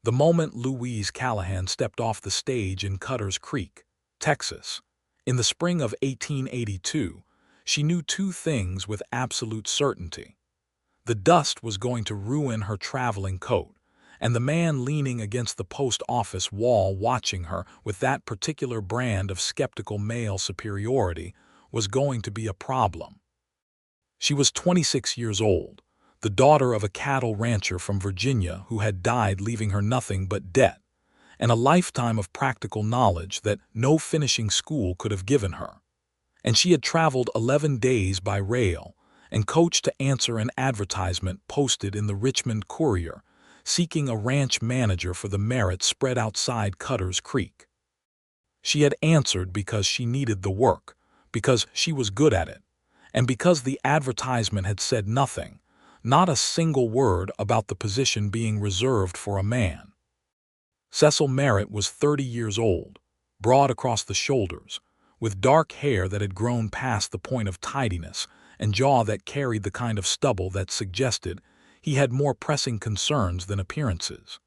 The moment Louise Callahan stepped off the stage in Cutter's Creek, Texas, in the spring of 1882, she knew two things with absolute certainty. The dust was going to ruin her traveling coat, and the man leaning against the post office wall watching her with that particular brand of skeptical male superiority was going to be a problem. She was 26 years old, the daughter of a cattle rancher from Virginia who had died leaving her nothing but debt, and a lifetime of practical knowledge that no finishing school could have given her. And she had traveled 11 days by rail and coached to answer an advertisement posted in the Richmond Courier seeking a ranch manager for the Merritt spread outside Cutter's Creek. She had answered because she needed the work, because she was good at it, and because the advertisement had said nothing, not a single word about the position being reserved for a man. Cecil Merritt was 30 years old, broad across the shoulders, with dark hair that had grown past the point of tidiness and jaw that carried the kind of stubble that suggested he had more pressing concerns than appearances.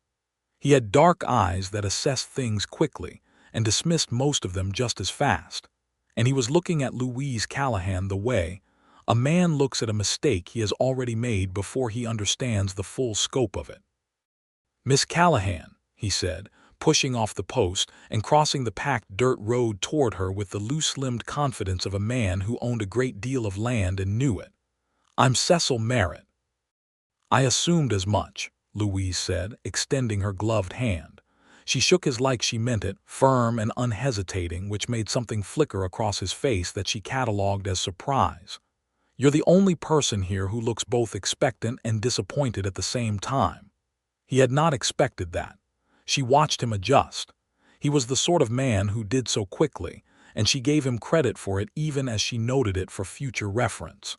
He had dark eyes that assessed things quickly and dismissed most of them just as fast, and he was looking at Louise Callahan the way a man looks at a mistake he has already made before he understands the full scope of it. "Miss Callahan," he said, pushing off the post and crossing the packed dirt road toward her with the loose-limbed confidence of a man who owned a great deal of land and knew it. "I'm Cecil Merritt." "I assumed as much," Louise said, extending her gloved hand. She shook his like she meant it, firm and unhesitating, which made something flicker across his face that she catalogued as surprise. "You're the only person here who looks both expectant and disappointed at the same time." He had not expected that. She watched him adjust. He was the sort of man who did so quickly, and she gave him credit for it even as she noted it for future reference.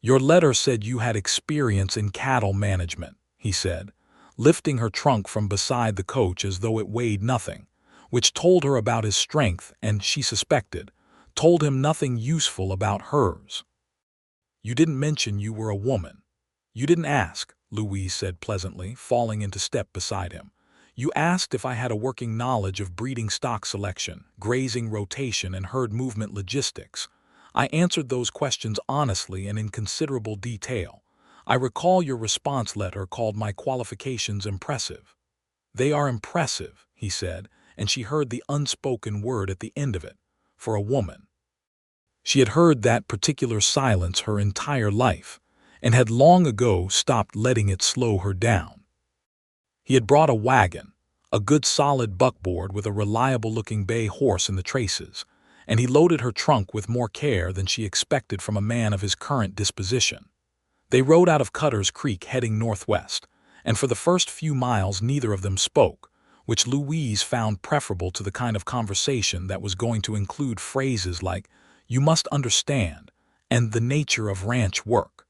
"Your letter said you had experience in cattle management," he said, lifting her trunk from beside the coach as though it weighed nothing, which told her about his strength and, she suspected, told him nothing useful about hers. "You didn't mention you were a woman." "You didn't ask," Louise said pleasantly, falling into step beside him. "You asked if I had a working knowledge of breeding stock selection, grazing rotation, and herd movement logistics. I answered those questions honestly and in considerable detail. I recall your response letter called my qualifications impressive." "They are impressive," he said, and she heard the unspoken word at the end of it, "for a woman." She had heard that particular silence her entire life, and had long ago stopped letting it slow her down. He had brought a wagon, a good solid buckboard with a reliable-looking bay horse in the traces, and he loaded her trunk with more care than she expected from a man of his current disposition. They rode out of Cutter's Creek heading northwest, and for the first few miles neither of them spoke, which Louise found preferable to the kind of conversation that was going to include phrases like, "You must understand," and "the nature of ranch work."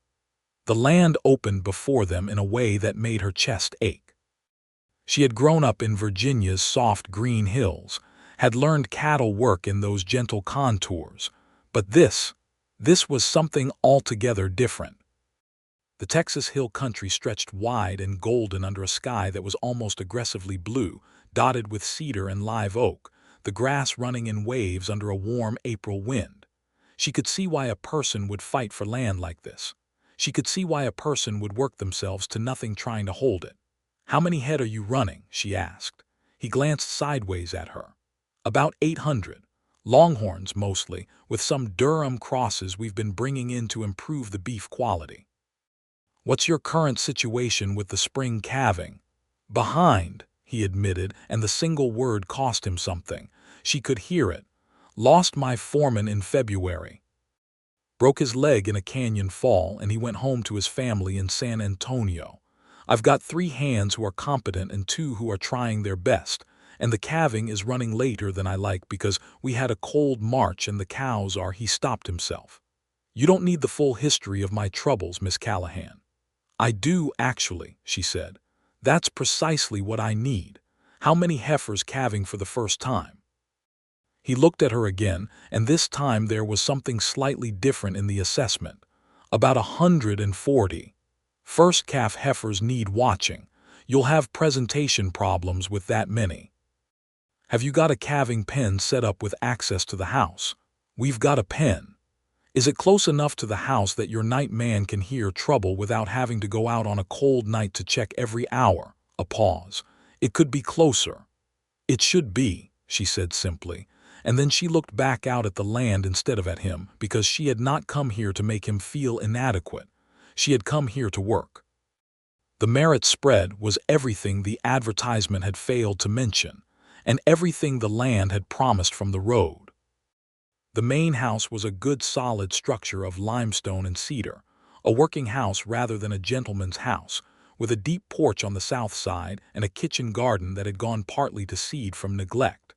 The land opened before them in a way that made her chest ache. She had grown up in Virginia's soft green hills, had learned cattle work in those gentle contours, but this was something altogether different. The Texas hill country stretched wide and golden under a sky that was almost aggressively blue, dotted with cedar and live oak, the grass running in waves under a warm April wind. She could see why a person would fight for land like this. She could see why a person would work themselves to nothing trying to hold it. "How many head are you running?" she asked. He glanced sideways at her. "About 800. Longhorns mostly, with some Durham crosses we've been bringing in to improve the beef quality." "What's your current situation with the spring calving?" "Behind," he admitted, and the single word cost him something. She could hear it. "Lost my foreman in February. Broke his leg in a canyon fall, and he went home to his family in San Antonio. I've got 3 hands who are competent and 2 who are trying their best, and the calving is running later than I like because we had a cold March and the cows are—" He stopped himself. "You don't need the full history of my troubles, Miss Callahan." "I do, actually," she said. "That's precisely what I need. How many heifers calving for the first time?" He looked at her again, and this time there was something slightly different in the assessment. "About 140. First calf heifers need watching. You'll have presentation problems with that many. Have you got a calving pen set up with access to the house? We've got a pen. Is it close enough to the house that your night man can hear trouble without having to go out on a cold night to check every hour? A pause. It could be closer. It should be, she said simply, and then she looked back out at the land instead of at him, because she had not come here to make him feel inadequate. She had come here to work. The Merritt spread was everything the advertisement had failed to mention, and everything the land had promised from the road. The main house was a good solid structure of limestone and cedar, a working house rather than a gentleman's house, with a deep porch on the south side and a kitchen garden that had gone partly to seed from neglect.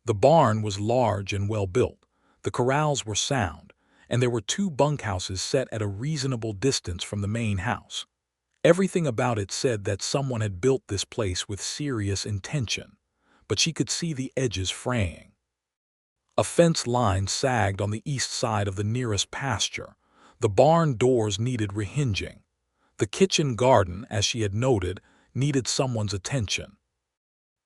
The barn was large and well built, the corrals were sound, and there were 2 bunkhouses set at a reasonable distance from the main house. Everything about it said that someone had built this place with serious intention, but she could see the edges fraying. A fence line sagged on the east side of the nearest pasture. The barn doors needed rehinging. The kitchen garden, as she had noted, needed someone's attention.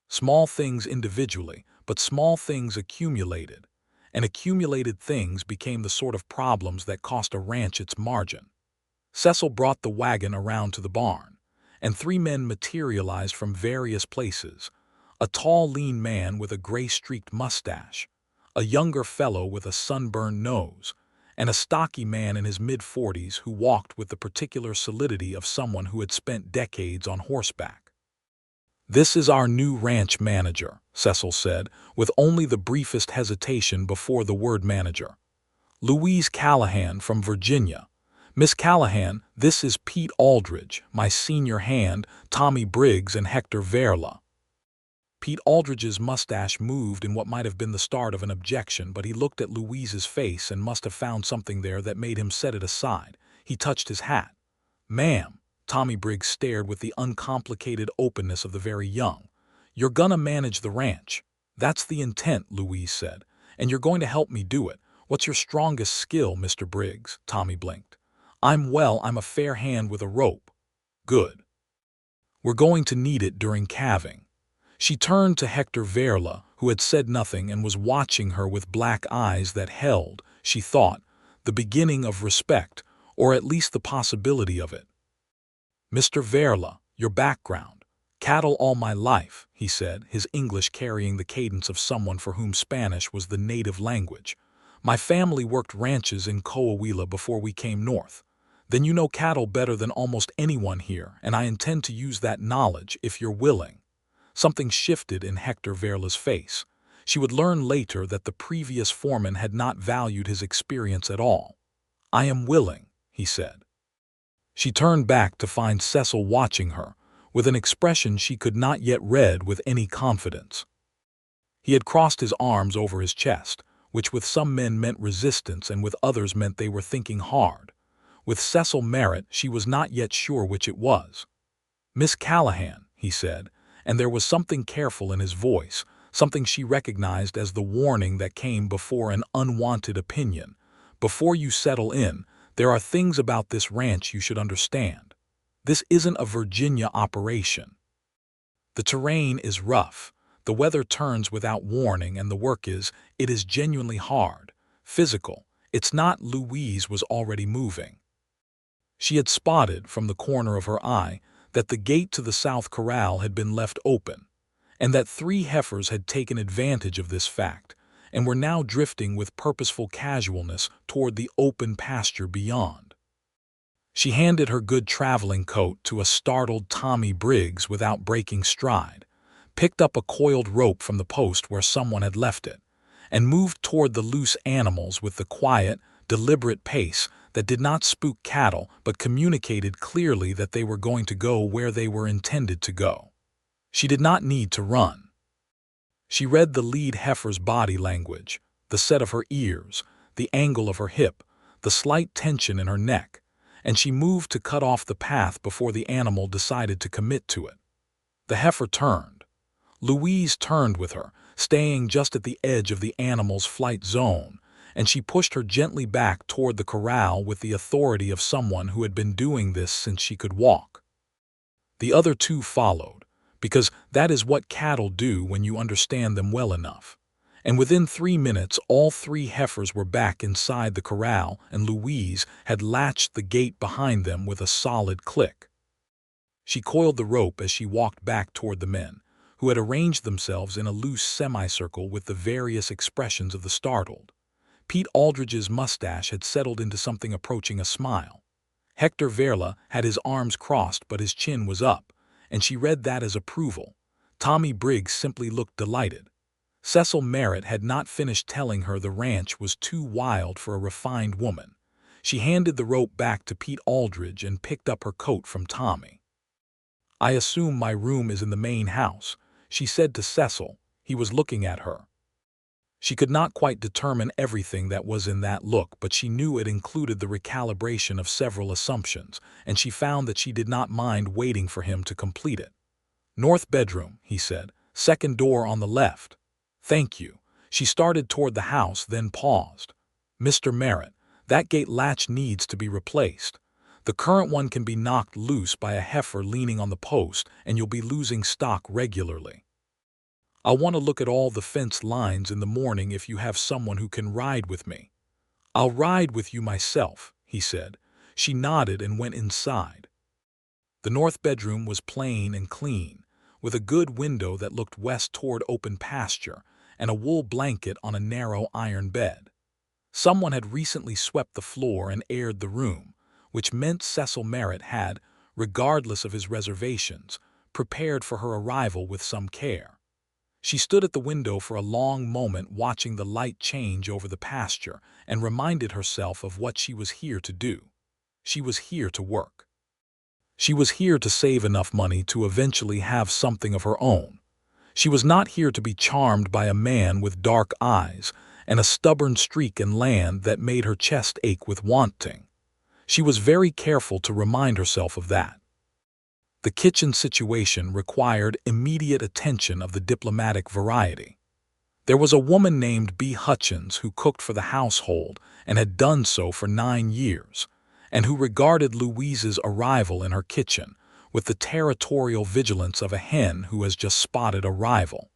Small things individually, but small things accumulated, and accumulated things became the sort of problems that cost a ranch its margin. Cecil brought the wagon around to the barn, and 3 men materialized from various places. A tall, lean man with a gray-streaked mustache, a younger fellow with a sunburned nose, and a stocky man in his mid-40s who walked with the particular solidity of someone who had spent decades on horseback. "This is our new ranch manager," Cecil said, with only the briefest hesitation before the word manager. "Louise Callahan from Virginia. Miss Callahan, this is Pete Aldridge, my senior hand, Tommy Briggs, and Hector Verla." Pete Aldridge's mustache moved in what might have been the start of an objection, but he looked at Louise's face and must have found something there that made him set it aside. He touched his hat. "Ma'am," Tommy Briggs stared with the uncomplicated openness of the very young. "You're gonna manage the ranch." "That's the intent," Louise said, "and you're going to help me do it. What's your strongest skill, Mr. Briggs?" Tommy blinked. I'm a fair hand with a rope." "Good. We're going to need it during calving." She turned to Hector Verla, who had said nothing and was watching her with black eyes that held, she thought, the beginning of respect, or at least the possibility of it. "Mr. Verla, your background." "Cattle all my life," he said, his English carrying the cadence of someone for whom Spanish was the native language. "My family worked ranches in Coahuila before we came north. Then you know cattle better than almost anyone here, and I intend to use that knowledge if you're willing." Something shifted in Hector Verla's face. She would learn later that the previous foreman had not valued his experience at all. "I am willing," he said. She turned back to find Cecil watching her, with an expression she could not yet read with any confidence. He had crossed his arms over his chest, which with some men meant resistance and with others meant they were thinking hard. With Cecil Merritt, she was not yet sure which it was. "Miss Callahan," he said, and there was something careful in his voice, something she recognized as the warning that came before an unwanted opinion. "Before you settle in, there are things about this ranch you should understand. This isn't a Virginia operation. The terrain is rough, the weather turns without warning, and the work it is genuinely hard, physical. It's not." Louise was already moving. She had spotted, from the corner of her eye, that the gate to the south corral had been left open, and that 3 heifers had taken advantage of this fact and were now drifting with purposeful casualness toward the open pasture beyond. She handed her good traveling coat to a startled Tommy Briggs without breaking stride, picked up a coiled rope from the post where someone had left it, and moved toward the loose animals with the quiet, deliberate pace that did not spook cattle but communicated clearly that they were going to go where they were intended to go. She did not need to run. She read the lead heifer's body language, the set of her ears, the angle of her hip, the slight tension in her neck, and she moved to cut off the path before the animal decided to commit to it. The heifer turned. Louise turned with her, staying just at the edge of the animal's flight zone, and she pushed her gently back toward the corral with the authority of someone who had been doing this since she could walk. The other two followed, because that is what cattle do when you understand them well enough. And within 3 minutes, all three heifers were back inside the corral, and Louise had latched the gate behind them with a solid click. She coiled the rope as she walked back toward the men, who had arranged themselves in a loose semicircle with the various expressions of the startled. Pete Aldridge's mustache had settled into something approaching a smile. Hector Verla had his arms crossed but his chin was up, and she read that as approval. Tommy Briggs simply looked delighted. Cecil Merritt had not finished telling her the ranch was too wild for a refined woman. She handed the rope back to Pete Aldridge and picked up her coat from Tommy. "I assume my room is in the main house," she said to Cecil. He was looking at her. She could not quite determine everything that was in that look, but she knew it included the recalibration of several assumptions, and she found that she did not mind waiting for him to complete it. "North bedroom," he said. "Second door on the left." "Thank you." She started toward the house, then paused. "Mr. Merritt, that gate latch needs to be replaced. The current one can be knocked loose by a heifer leaning on the post, and you'll be losing stock regularly. I'll want to look at all the fence lines in the morning if you have someone who can ride with me." "I'll ride with you myself," he said. She nodded and went inside. The north bedroom was plain and clean, with a good window that looked west toward open pasture and a wool blanket on a narrow iron bed. Someone had recently swept the floor and aired the room, which meant Cecil Merritt had, regardless of his reservations, prepared for her arrival with some care. She stood at the window for a long moment watching the light change over the pasture and reminded herself of what she was here to do. She was here to work. She was here to save enough money to eventually have something of her own. She was not here to be charmed by a man with dark eyes and a stubborn streak in land that made her chest ache with wanting. She was very careful to remind herself of that. The kitchen situation required immediate attention of the diplomatic variety. There was a woman named B. Hutchins who cooked for the household and had done so for 9 years, and who regarded Louise's arrival in her kitchen with the territorial vigilance of a hen who has just spotted a rival.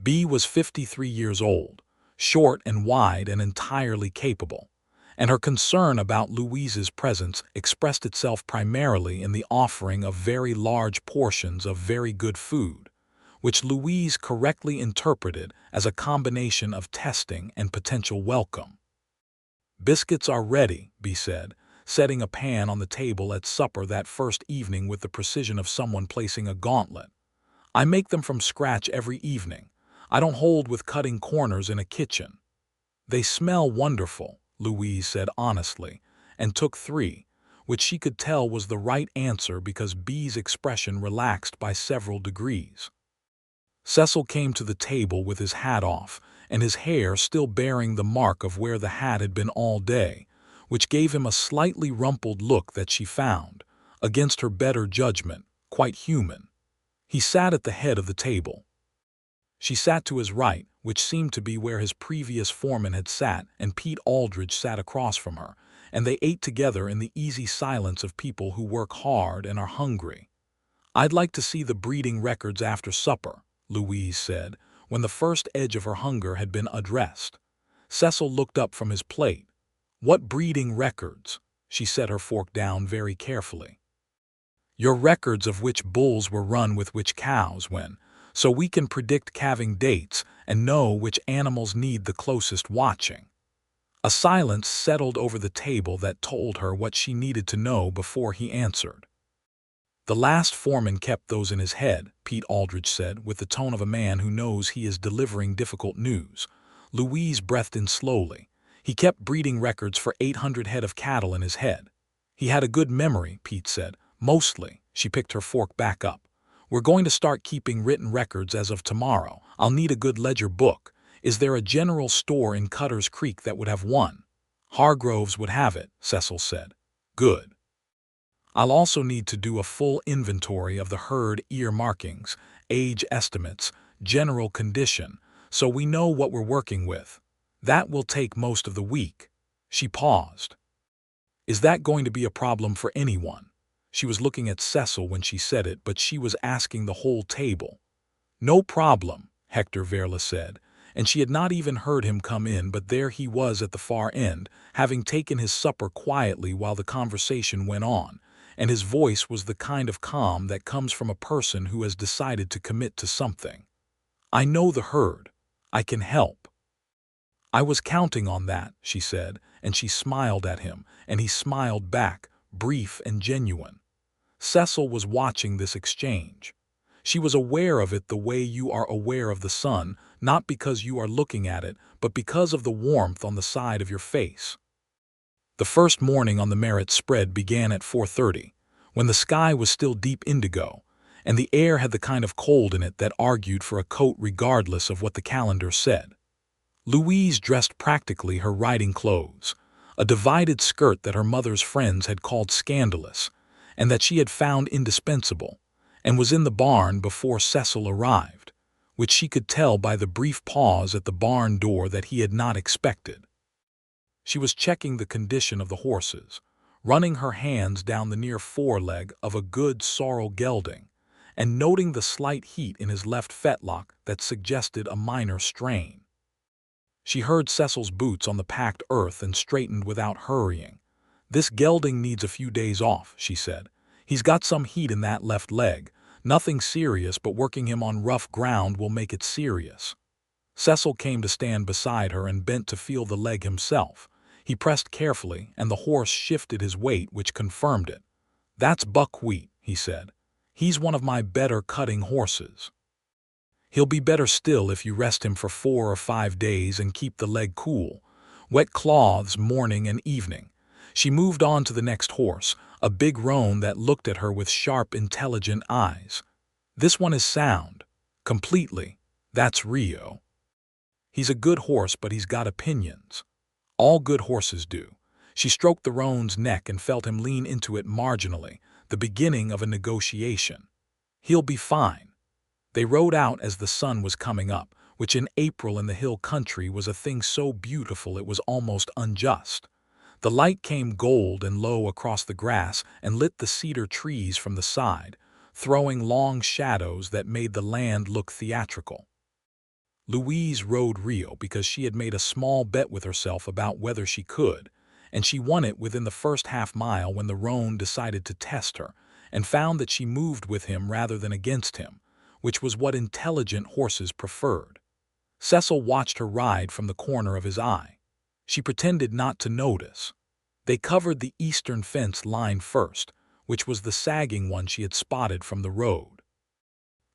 B was 53 years old, short and wide and entirely capable, and her concern about Louise's presence expressed itself primarily in the offering of very large portions of very good food, which Louise correctly interpreted as a combination of testing and potential welcome. "Biscuits are ready," B said, setting a pan on the table at supper that first evening with the precision of someone placing a gauntlet. "I make them from scratch every evening. I don't hold with cutting corners in a kitchen." "They smell wonderful," Louise said honestly, and took 3, which she could tell was the right answer because B's expression relaxed by several degrees. Cecil came to the table with his hat off, and his hair still bearing the mark of where the hat had been all day, which gave him a slightly rumpled look that she found, against her better judgment, quite human. He sat at the head of the table. She sat to his right, which seemed to be where his previous foreman had sat, and Pete Aldridge sat across from her, and they ate together in the easy silence of people who work hard and are hungry. "I'd like to see the breeding records after supper," Louise said, when the first edge of her hunger had been addressed. Cecil looked up from his plate. "What breeding records?" She set her fork down very carefully. "Your records of which bulls were run with which cows when, so we can predict calving dates and know which animals need the closest watching." A silence settled over the table that told her what she needed to know before he answered. "The last foreman kept those in his head," Pete Aldridge said, with the tone of a man who knows he is delivering difficult news. Louise breathed in slowly. "He kept breeding records for 800 head of cattle in his head." "He had a good memory," Pete said. "Mostly." She picked her fork back up. "We're going to start keeping written records as of tomorrow. I'll need a good ledger book. Is there a general store in Cutter's Creek that would have one?" "Hargrove's would have it," Cecil said. "Good. I'll also need to do a full inventory of the herd ear markings, age estimates, general condition, so we know what we're working with. That will take most of the week." She paused. "Is that going to be a problem for anyone?" She was looking at Cecil when she said it, but she was asking the whole table. "No problem," Hector Verla said, and she had not even heard him come in, but there he was at the far end, having taken his supper quietly while the conversation went on, and his voice was the kind of calm that comes from a person who has decided to commit to something. "I know the herd. I can help." "I was counting on that," she said, and she smiled at him, and he smiled back, brief and genuine. Cecil was watching this exchange. She was aware of it the way you are aware of the sun, not because you are looking at it, but because of the warmth on the side of your face. The first morning on the Merritt spread began at 4:30, when the sky was still deep indigo, and the air had the kind of cold in it that argued for a coat regardless of what the calendar said. Louise dressed practically her riding clothes, a divided skirt that her mother's friends had called scandalous, and that she had found indispensable, and was in the barn before Cecil arrived, which she could tell by the brief pause at the barn door that he had not expected. She was checking the condition of the horses, running her hands down the near foreleg of a good sorrel gelding, and noting the slight heat in his left fetlock that suggested a minor strain. She heard Cecil's boots on the packed earth and straightened without hurrying. "This gelding needs a few days off," she said. "He's got some heat in that left leg. Nothing serious, but working him on rough ground will make it serious." Cecil came to stand beside her and bent to feel the leg himself. He pressed carefully, and the horse shifted his weight, which confirmed it. "That's buckwheat," he said. "He's one of my better cutting horses. He'll be better still if you rest him for 4 or 5 days and keep the leg cool. Wet cloths morning and evening." She moved on to the next horse, a big roan that looked at her with sharp, intelligent eyes. "This one is sound. Completely. That's Rio. He's a good horse, but he's got opinions. All good horses do." She stroked the roan's neck and felt him lean into it marginally, the beginning of a negotiation. "He'll be fine." They rode out as the sun was coming up, which in April in the hill country was a thing so beautiful it was almost unjust. The light came gold and low across the grass and lit the cedar trees from the side, throwing long shadows that made the land look theatrical. Louise rode Rio because she had made a small bet with herself about whether she could, and she won it within the first half-mile when the roan decided to test her, and found that she moved with him rather than against him, which was what intelligent horses preferred. Cecil watched her ride from the corner of his eye. She pretended not to notice. They covered the eastern fence line first, which was the sagging one she had spotted from the road.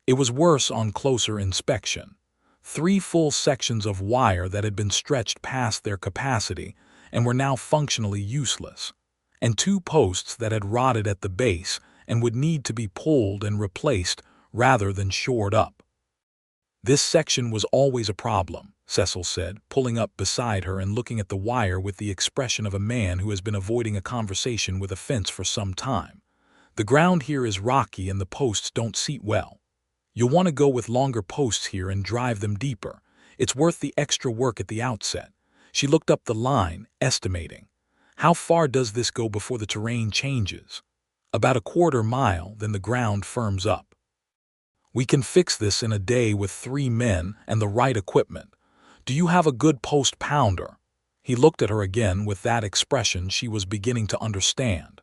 It was worse on closer inspection. 3 full sections of wire that had been stretched past their capacity and were now functionally useless, and 2 posts that had rotted at the base and would need to be pulled and replaced rather than shored up. "This section was always a problem," Cecil said, pulling up beside her and looking at the wire with the expression of a man who has been avoiding a conversation with a fence for some time. "The ground here is rocky and the posts don't seat well. You'll want to go with longer posts here and drive them deeper. It's worth the extra work at the outset." She looked up the line, estimating. "How far does this go before the terrain changes?" "About a 1/4 mile, then the ground firms up. We can fix this in a day with 3 men and the right equipment. Do you have a good post pounder?" He looked at her again with that expression she was beginning to understand.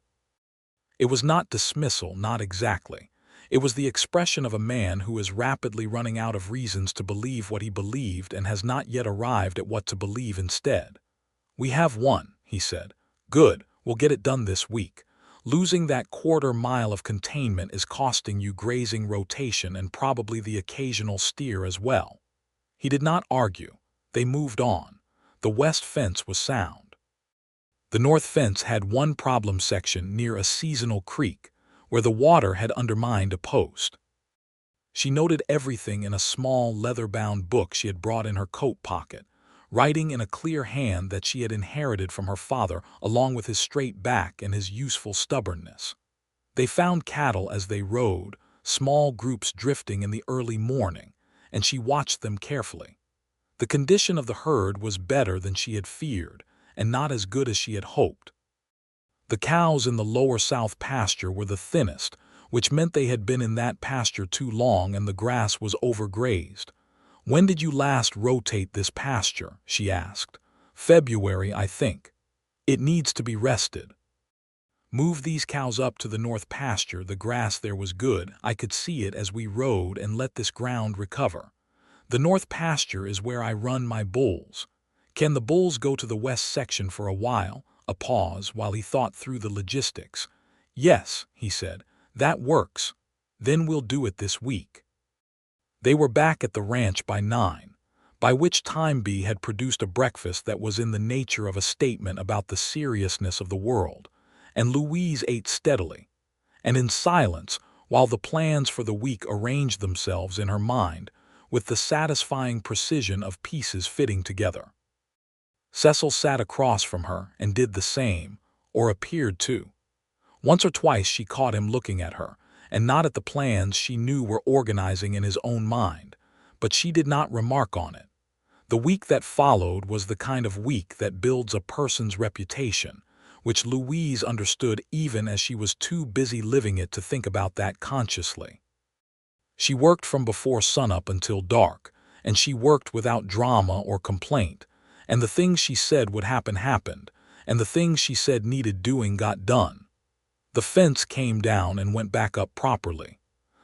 It was not dismissal, not exactly. It was the expression of a man who is rapidly running out of reasons to believe what he believed and has not yet arrived at what to believe instead. "We have one," he said. "Good, we'll get it done this week. Losing that 1/4 mile of containment is costing you grazing rotation and probably the occasional steer as well." He did not argue. They moved on. The west fence was sound. The north fence had one problem section near a seasonal creek, where the water had undermined a post. She noted everything in a small leather-bound book she had brought in her coat pocket, writing in a clear hand that she had inherited from her father along with his straight back and his useful stubbornness. They found cattle as they rode, small groups drifting in the early morning, and she watched them carefully. The condition of the herd was better than she had feared, and not as good as she had hoped. The cows in the lower south pasture were the thinnest, which meant they had been in that pasture too long and the grass was overgrazed. "When did you last rotate this pasture?" she asked. "February, I think. It needs to be rested." "Move these cows up to the north pasture. The grass there was good. I could see it as we rode, and let this ground recover. The north pasture is where I run my bulls. Can the bulls go to the west section for a while?" A pause while he thought through the logistics. "Yes," he said, "that works. Then we'll do it this week." They were back at the ranch by 9, by which time Bee had produced a breakfast that was in the nature of a statement about the seriousness of the world, and Louise ate steadily and in silence while the plans for the week arranged themselves in her mind with the satisfying precision of pieces fitting together. Cecil sat across from her and did the same, or appeared to. Once or twice she caught him looking at her, and not at the plans she knew were organizing in his own mind, but she did not remark on it. The week that followed was the kind of week that builds a person's reputation, which Louise understood even as she was too busy living it to think about that consciously. She worked from before sunup until dark, and she worked without drama or complaint, and the things she said would happen happened, and the things she said needed doing got done. The fence came down and went back up properly.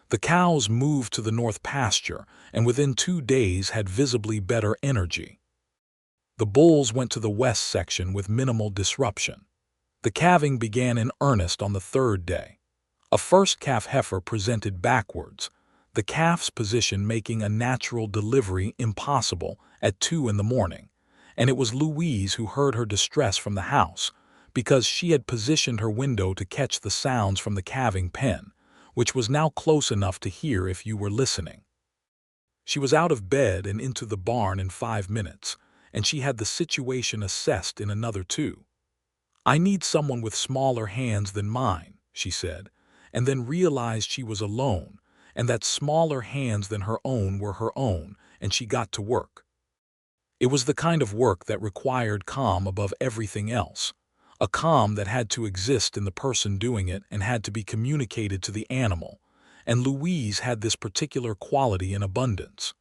The cows moved to the north pasture and within 2 days had visibly better energy. The bulls went to the west section with minimal disruption. The calving began in earnest on the 3rd day. A first calf heifer presented backwards, the calf's position making a natural delivery impossible at 2 in the morning, and it was Louise who heard her distress from the house, because she had positioned her window to catch the sounds from the calving pen, which was now close enough to hear if you were listening. She was out of bed and into the barn in 5 minutes, and she had the situation assessed in another 2. "I need someone with smaller hands than mine," she said, and then realized she was alone, and that smaller hands than her own were her own, and she got to work. It was the kind of work that required calm above everything else, a calm that had to exist in the person doing it and had to be communicated to the animal, and Louise had this particular quality in abundance.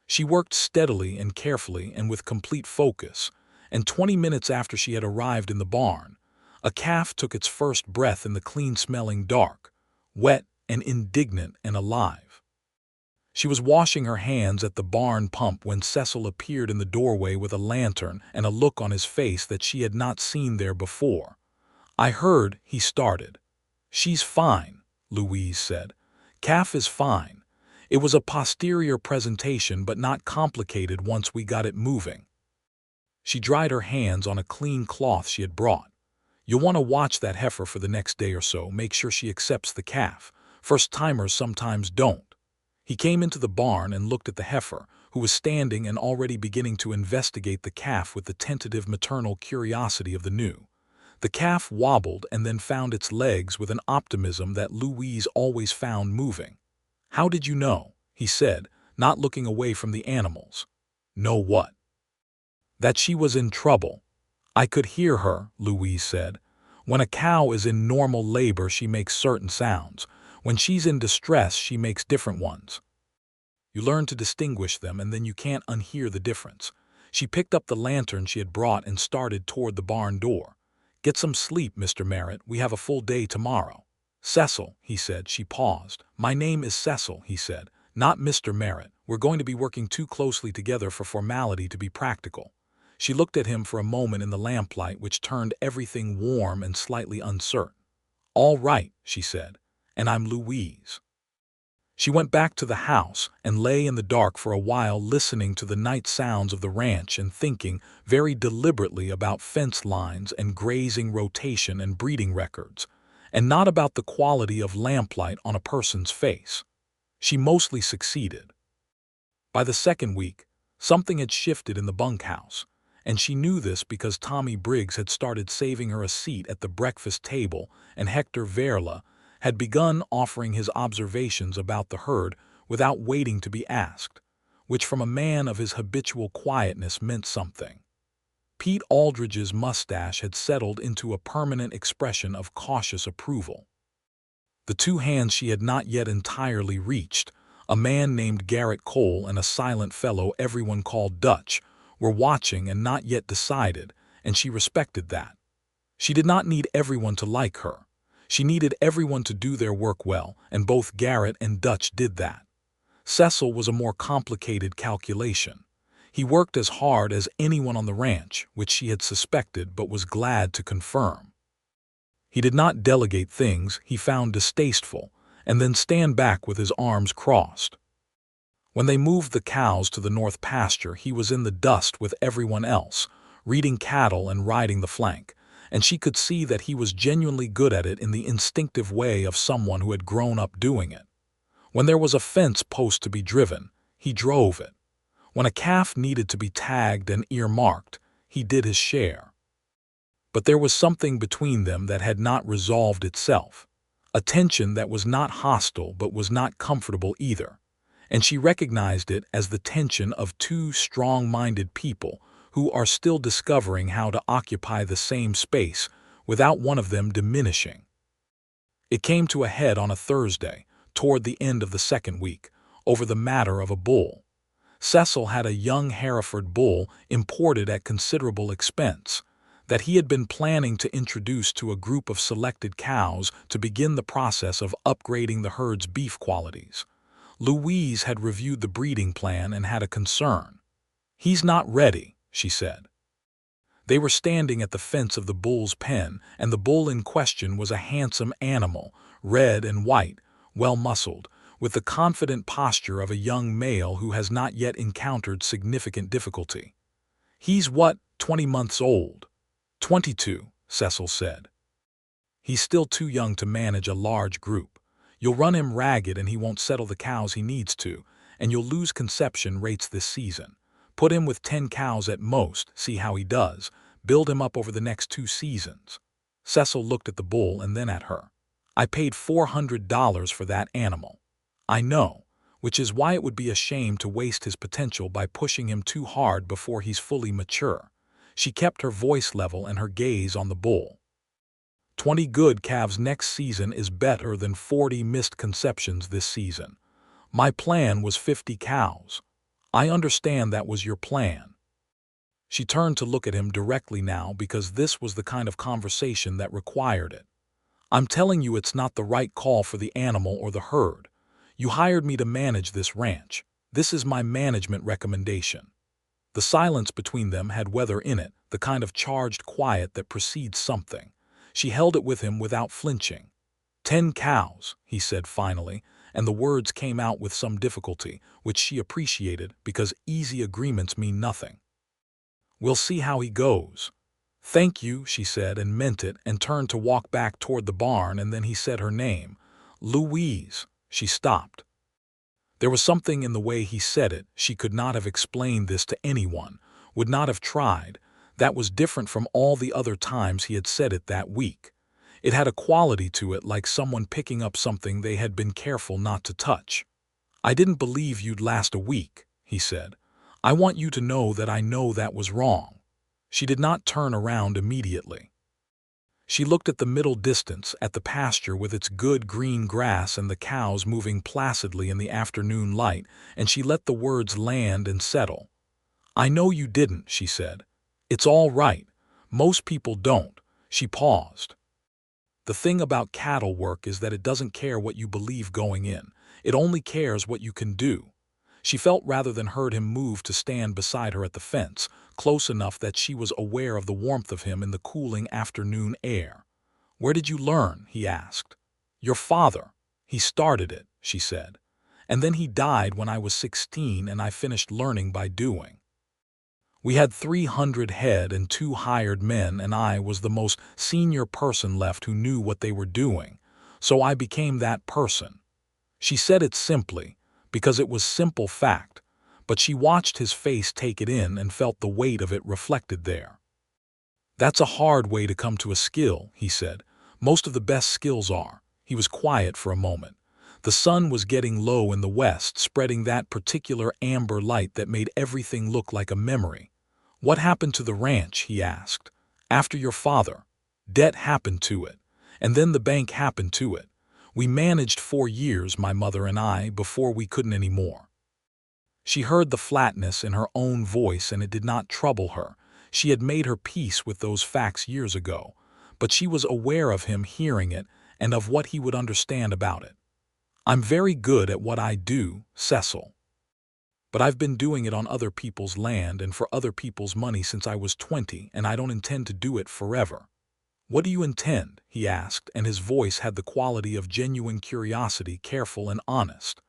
She worked steadily and carefully and with complete focus, and 20 minutes after she had arrived in the barn, a calf took its first breath in the clean-smelling dark, wet and indignant and alive. She was washing her hands at the barn pump when Cecil appeared in the doorway with a lantern and a look on his face that she had not seen there before. "I heard," he started. "She's fine," Louise said. "Calf is fine. It was a posterior presentation but not complicated once we got it moving." She dried her hands on a clean cloth she had brought. "You'll want to watch that heifer for the next day or so, make sure she accepts the calf. First-timers sometimes don't." He came into the barn and looked at the heifer, who was standing and already beginning to investigate the calf with the tentative maternal curiosity of the new. The calf wobbled and then found its legs with an optimism that Louise always found moving. "How did you know?" he said, not looking away from the animals. "Know what?" "That she was in trouble." "I could hear her," Louise said. "When a cow is in normal labor she makes certain sounds. When she's in distress she makes different ones. You learn to distinguish them and then you can't unhear the difference." She picked up the lantern she had brought and started toward the barn door. "Get some sleep, Mr. Merritt. We have a full day tomorrow." "Cecil," he said. She paused. "My name is Cecil," he said, "not Mr. Merritt. We're going to be working too closely together for formality to be practical." She looked at him for a moment in the lamplight, which turned everything warm and slightly uncertain. "All right," she said, "and I'm Louise." She went back to the house and lay in the dark for a while, listening to the night sounds of the ranch and thinking very deliberately about fence lines and grazing rotation and breeding records, and not about the quality of lamplight on a person's face. She mostly succeeded. By the 2nd week, something had shifted in the bunkhouse, and she knew this because Tommy Briggs had started saving her a seat at the breakfast table, and Hector Verla had begun offering his observations about the herd without waiting to be asked, which from a man of his habitual quietness meant something. Pete Aldridge's mustache had settled into a permanent expression of cautious approval. The two hands she had not yet entirely reached, a man named Garrett Cole and a silent fellow everyone called Dutch, were watching and not yet decided, and she respected that. She did not need everyone to like her. She needed everyone to do their work well, and both Garrett and Dutch did that. Cecil was a more complicated calculation. He worked as hard as anyone on the ranch, which she had suspected but was glad to confirm. He did not delegate things he found distasteful, and then stand back with his arms crossed. When they moved the cows to the north pasture, he was in the dust with everyone else, reading cattle and riding the flank, and she could see that he was genuinely good at it in the instinctive way of someone who had grown up doing it. When there was a fence post to be driven, he drove it. When a calf needed to be tagged and earmarked, he did his share. But there was something between them that had not resolved itself, a tension that was not hostile but was not comfortable either, and she recognized it as the tension of two strong-minded people who are still discovering how to occupy the same space without one of them diminishing. It came to a head on a Thursday, toward the end of the second week, over the matter of a bull. Cecil had a young Hereford bull imported at considerable expense that he had been planning to introduce to a group of selected cows to begin the process of upgrading the herd's beef qualities. Louise had reviewed the breeding plan and had a concern. "He's not ready," she said. They were standing at the fence of the bull's pen, and the bull in question was a handsome animal, red and white, well-muscled, with the confident posture of a young male who has not yet encountered significant difficulty. "He's what, 20 months old?" 22, Cecil said. "He's still too young to manage a large group. You'll run him ragged and he won't settle the cows he needs to, and you'll lose conception rates this season. Put him with 10 cows at most, see how he does, build him up over the next 2 seasons. Cecil looked at the bull and then at her. "I paid $400 for that animal." "I know, which is why it would be a shame to waste his potential by pushing him too hard before he's fully mature." She kept her voice level and her gaze on the bull. 20 good calves next season is better than 40 missed conceptions this season. My plan was 50 cows. I understand that was your plan." She turned to look at him directly now because this was the kind of conversation that required it. "I'm telling you it's not the right call for the animal or the herd. You hired me to manage this ranch. This is my management recommendation." The silence between them had weather in it, the kind of charged quiet that precedes something. She held it with him without flinching. 10 cows, he said finally, and the words came out with some difficulty, which she appreciated because easy agreements mean nothing. "We'll see how he goes." "Thank you," she said and meant it, and turned to walk back toward the barn, and then he said her name. "Louise." She stopped. There was something in the way he said it. She could not have explained this to anyone, would not have tried. That was different from all the other times he had said it that week. It had a quality to it like someone picking up something they had been careful not to touch. "I didn't believe you'd last a week," he said. "I want you to know that I know that was wrong." She did not turn around immediately. She looked at the middle distance, at the pasture with its good green grass and the cows moving placidly in the afternoon light, and she let the words land and settle. "I know you didn't," she said. "It's all right. Most people don't." She paused. "The thing about cattle work is that it doesn't care what you believe going in. It only cares what you can do." She felt rather than heard him move to stand beside her at the fence, close enough that she was aware of the warmth of him in the cooling afternoon air. "Where did you learn?" he asked. "Your father. He started it," she said. "And then he died when I was 16 and I finished learning by doing. We had 300 head and 2 hired men, and I was the most senior person left who knew what they were doing, so I became that person." She said it simply, because it was simple fact, but she watched his face take it in and felt the weight of it reflected there. "That's a hard way to come to a skill," he said. "Most of the best skills are." He was quiet for a moment. The sun was getting low in the west, spreading that particular amber light that made everything look like a memory. "What happened to the ranch?" he asked. "After your father. Debt happened to it. And then the bank happened to it. We managed 4 years, my mother and I, before we couldn't anymore." She heard the flatness in her own voice, and it did not trouble her. She had made her peace with those facts years ago, but she was aware of him hearing it and of what he would understand about it. "I'm very good at what I do, Cecil. But I've been doing it on other people's land and for other people's money since I was 20, and I don't intend to do it forever." "What do you intend?" he asked, and his voice had the quality of genuine curiosity, careful and honest.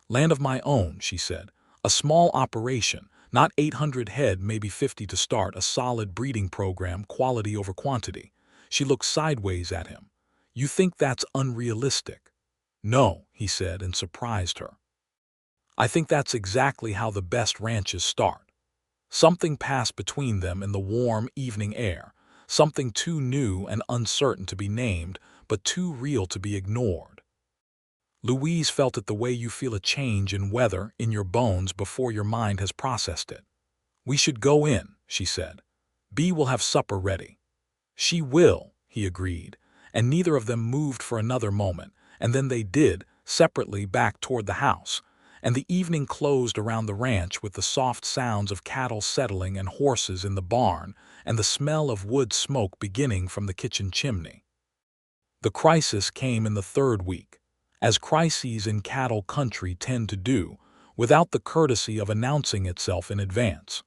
"Land of my own," she said. "A small operation, not 800 head, maybe 50 to start, a solid breeding program, quality over quantity." She looked sideways at him. "You think that's unrealistic?" "No," he said, and surprised her. "I think that's exactly how the best ranches start." Something passed between them in the warm evening air, something too new and uncertain to be named, but too real to be ignored. Louise felt it the way you feel a change in weather in your bones before your mind has processed it. "We should go in," she said. "Bee will have supper ready." "She will," he agreed, and neither of them moved for another moment, and then they did, separately, back toward the house, and the evening closed around the ranch with the soft sounds of cattle settling and horses in the barn, and the smell of wood smoke beginning from the kitchen chimney. The crisis came in the third week, as crises in cattle country tend to do, without the courtesy of announcing itself in advance.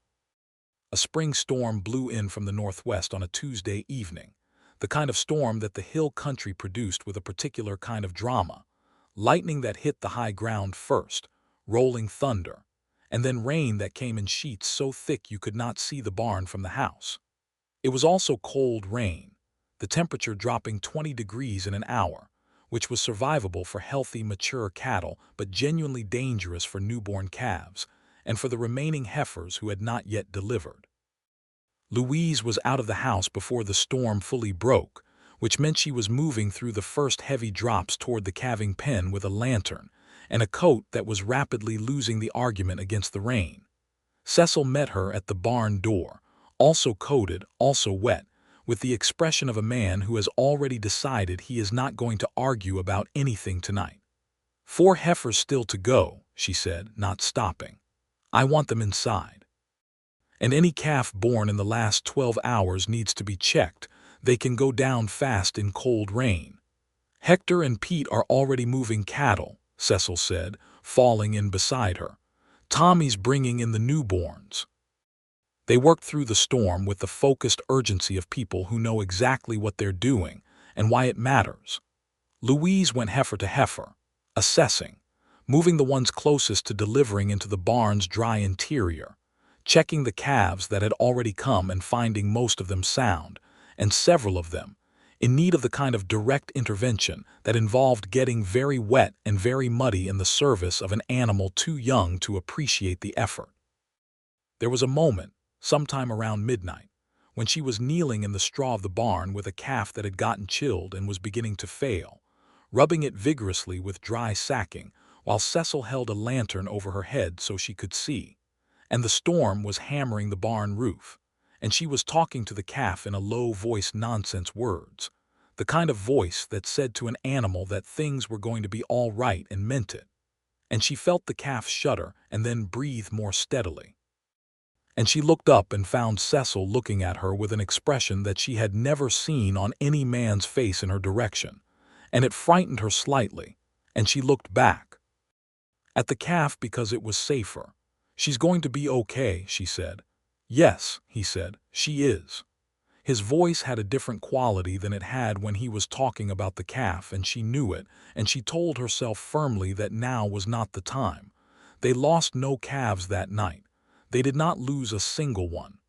A spring storm blew in from the northwest on a Tuesday evening, the kind of storm that the hill country produced with a particular kind of drama: lightning that hit the high ground first, rolling thunder, and then rain that came in sheets so thick you could not see the barn from the house. It was also cold rain, the temperature dropping 20 degrees in an hour, which was survivable for healthy, mature cattle, but genuinely dangerous for newborn calves, and for the remaining heifers who had not yet delivered. Louise was out of the house before the storm fully broke, which meant she was moving through the first heavy drops toward the calving pen with a lantern and a coat that was rapidly losing the argument against the rain. Cecil met her at the barn door, also coated, also wet, with the expression of a man who has already decided he is not going to argue about anything tonight. "4 heifers still to go," she said, not stopping. "I want them inside. And any calf born in the last 12 hours needs to be checked. They can go down fast in cold rain." "Hector and Pete are already moving cattle," Cecil said, falling in beside her. "Tommy's bringing in the newborns." They worked through the storm with the focused urgency of people who know exactly what they're doing and why it matters. Louise went heifer to heifer, assessing, moving the ones closest to delivering into the barn's dry interior, checking the calves that had already come and finding most of them sound, and several of them in need of the kind of direct intervention that involved getting very wet and very muddy in the service of an animal too young to appreciate the effort. There was a moment, sometime around midnight, when she was kneeling in the straw of the barn with a calf that had gotten chilled and was beginning to fail, rubbing it vigorously with dry sacking, while Cecil held a lantern over her head so she could see, and the storm was hammering the barn roof, and she was talking to the calf in a low-voiced nonsense words, the kind of voice that said to an animal that things were going to be all right and meant it. And she felt the calf shudder and then breathe more steadily. And she looked up and found Cecil looking at her with an expression that she had never seen on any man's face in her direction, and it frightened her slightly, and she looked back at the calf because it was safer. "She's going to be okay," she said. "Yes," he said, "she is." His voice had a different quality than it had when he was talking about the calf, and she knew it, and she told herself firmly that now was not the time. They lost no calves that night. They did not lose a single one.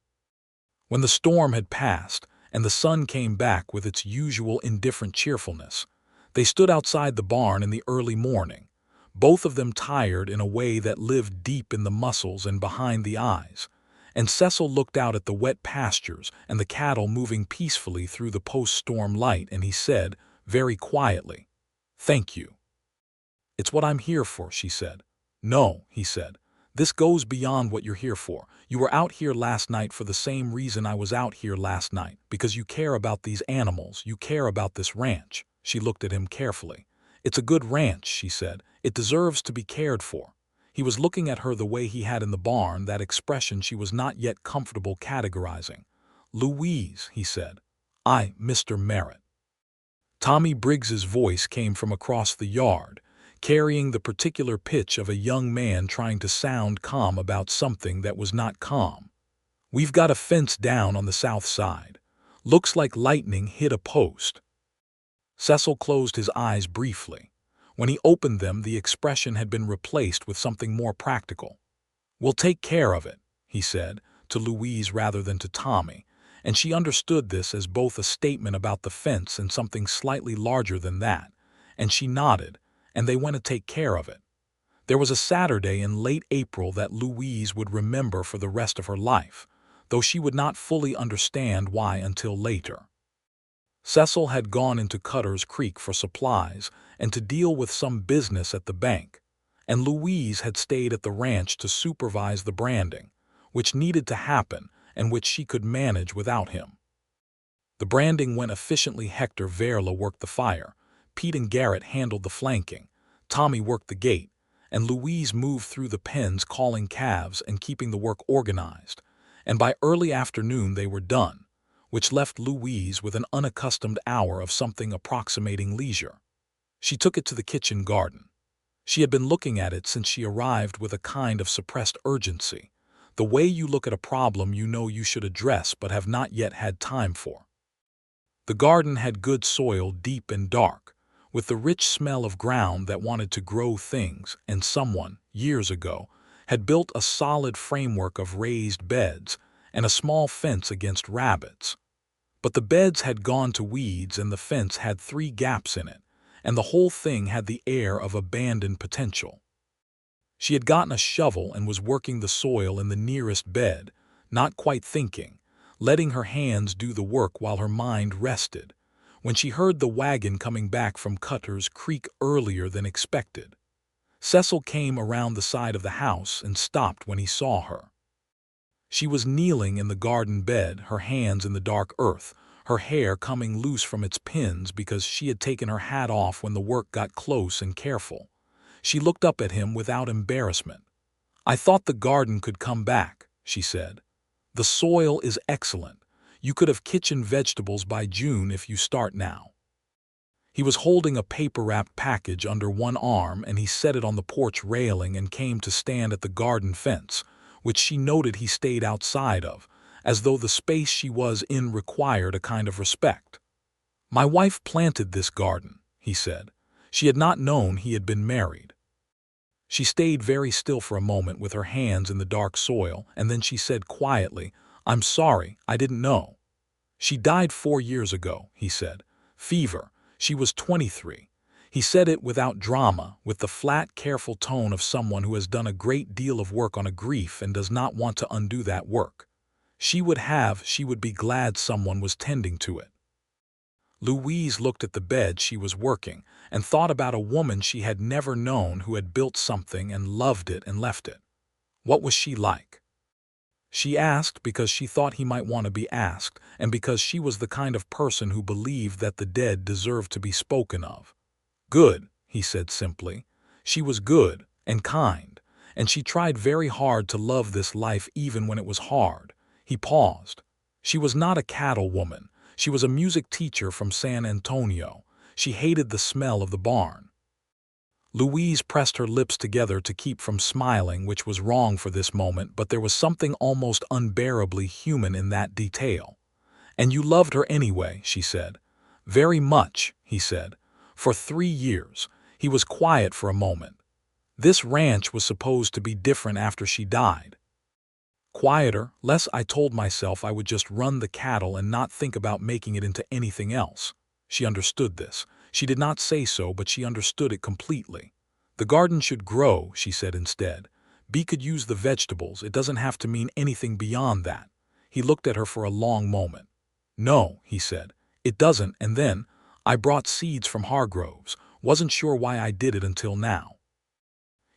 When the storm had passed, and the sun came back with its usual indifferent cheerfulness, they stood outside the barn in the early morning, both of them tired in a way that lived deep in the muscles and behind the eyes, and Cecil looked out at the wet pastures and the cattle moving peacefully through the post-storm light, and he said, very quietly, "Thank you." "It's what I'm here for," she said. "No," he said, This goes beyond what you're here for. You were out here last night for the same reason I was out here last night, because you care about these animals, you care about this ranch." She looked at him carefully. "It's a good ranch," she said. "It deserves to be cared for." He was looking at her the way he had in the barn, that expression she was not yet comfortable categorizing. "Louise," he said. Mr. Merritt." Tommy Briggs's voice came from across the yard, carrying the particular pitch of a young man trying to sound calm about something that was not calm. "We've got a fence down on the south side. Looks like lightning hit a post." Cecil closed his eyes briefly. When he opened them, the expression had been replaced with something more practical. "We'll take care of it," he said, to Louise rather than to Tommy, and she understood this as both a statement about the fence and something slightly larger than that, and she nodded, and they went to take care of it. There was a Saturday in late April that Louise would remember for the rest of her life, though she would not fully understand why until later. Cecil had gone into Cutter's Creek for supplies and to deal with some business at the bank, and Louise had stayed at the ranch to supervise the branding, which needed to happen and which she could manage without him. The branding went efficiently. Hector Verla worked the fire, Pete and Garrett handled the flanking, Tommy worked the gate, and Louise moved through the pens calling calves and keeping the work organized, and by early afternoon they were done, which left Louise with an unaccustomed hour of something approximating leisure. She took it to the kitchen garden. She had been looking at it since she arrived with a kind of suppressed urgency, the way you look at a problem you know you should address but have not yet had time for. The garden had good soil, deep and dark, with the rich smell of ground that wanted to grow things, and someone, years ago, had built a solid framework of raised beds and a small fence against rabbits. But the beds had gone to weeds and the fence had 3 gaps in it, and the whole thing had the air of abandoned potential. She had gotten a shovel and was working the soil in the nearest bed, not quite thinking, letting her hands do the work while her mind rested, when she heard the wagon coming back from Cutter's Creek earlier than expected. Cecil came around the side of the house and stopped when he saw her. She was kneeling in the garden bed, her hands in the dark earth, her hair coming loose from its pins because she had taken her hat off when the work got close and careful. She looked up at him without embarrassment. "I thought the garden could come back," she said. "The soil is excellent. You could have kitchen vegetables by June if you start now." He was holding a paper-wrapped package under one arm, and he set it on the porch railing and came to stand at the garden fence, which she noted he stayed outside of, as though the space she was in required a kind of respect. "My wife planted this garden," he said. She had not known he had been married. She stayed very still for a moment with her hands in the dark soil, and then she said quietly, "I'm sorry, I didn't know." "She died 4 years ago," he said. "Fever. She was 23. He said it without drama, with the flat, careful tone of someone who has done a great deal of work on a grief and does not want to undo that work. She would be glad someone was tending to it." Louise looked at the bed she was working and thought about a woman she had never known who had built something and loved it and left it. What was she like? She asked because she thought he might want to be asked, and because she was the kind of person who believed that the dead deserved to be spoken of. "Good," he said simply. "She was good and kind, and she tried very hard to love this life even when it was hard." He paused. "She was not a cattle woman. She was a music teacher from San Antonio. She hated the smell of the barn." Louise pressed her lips together to keep from smiling, which was wrong for this moment, but there was something almost unbearably human in that detail. "And you loved her anyway," she said. "Very much," he said. "For 3 years." He was quiet for a moment. "This ranch was supposed to be different after she died." Quieter, less. "I told myself I would just run the cattle and not think about making it into anything else." She understood this. She did not say so, but she understood it completely. "The garden should grow," she said instead. "B could use the vegetables. It doesn't have to mean anything beyond that." He looked at her for a long moment. "No," he said, "it doesn't, and then, I brought seeds from Hargrove's. Wasn't sure why I did it until now."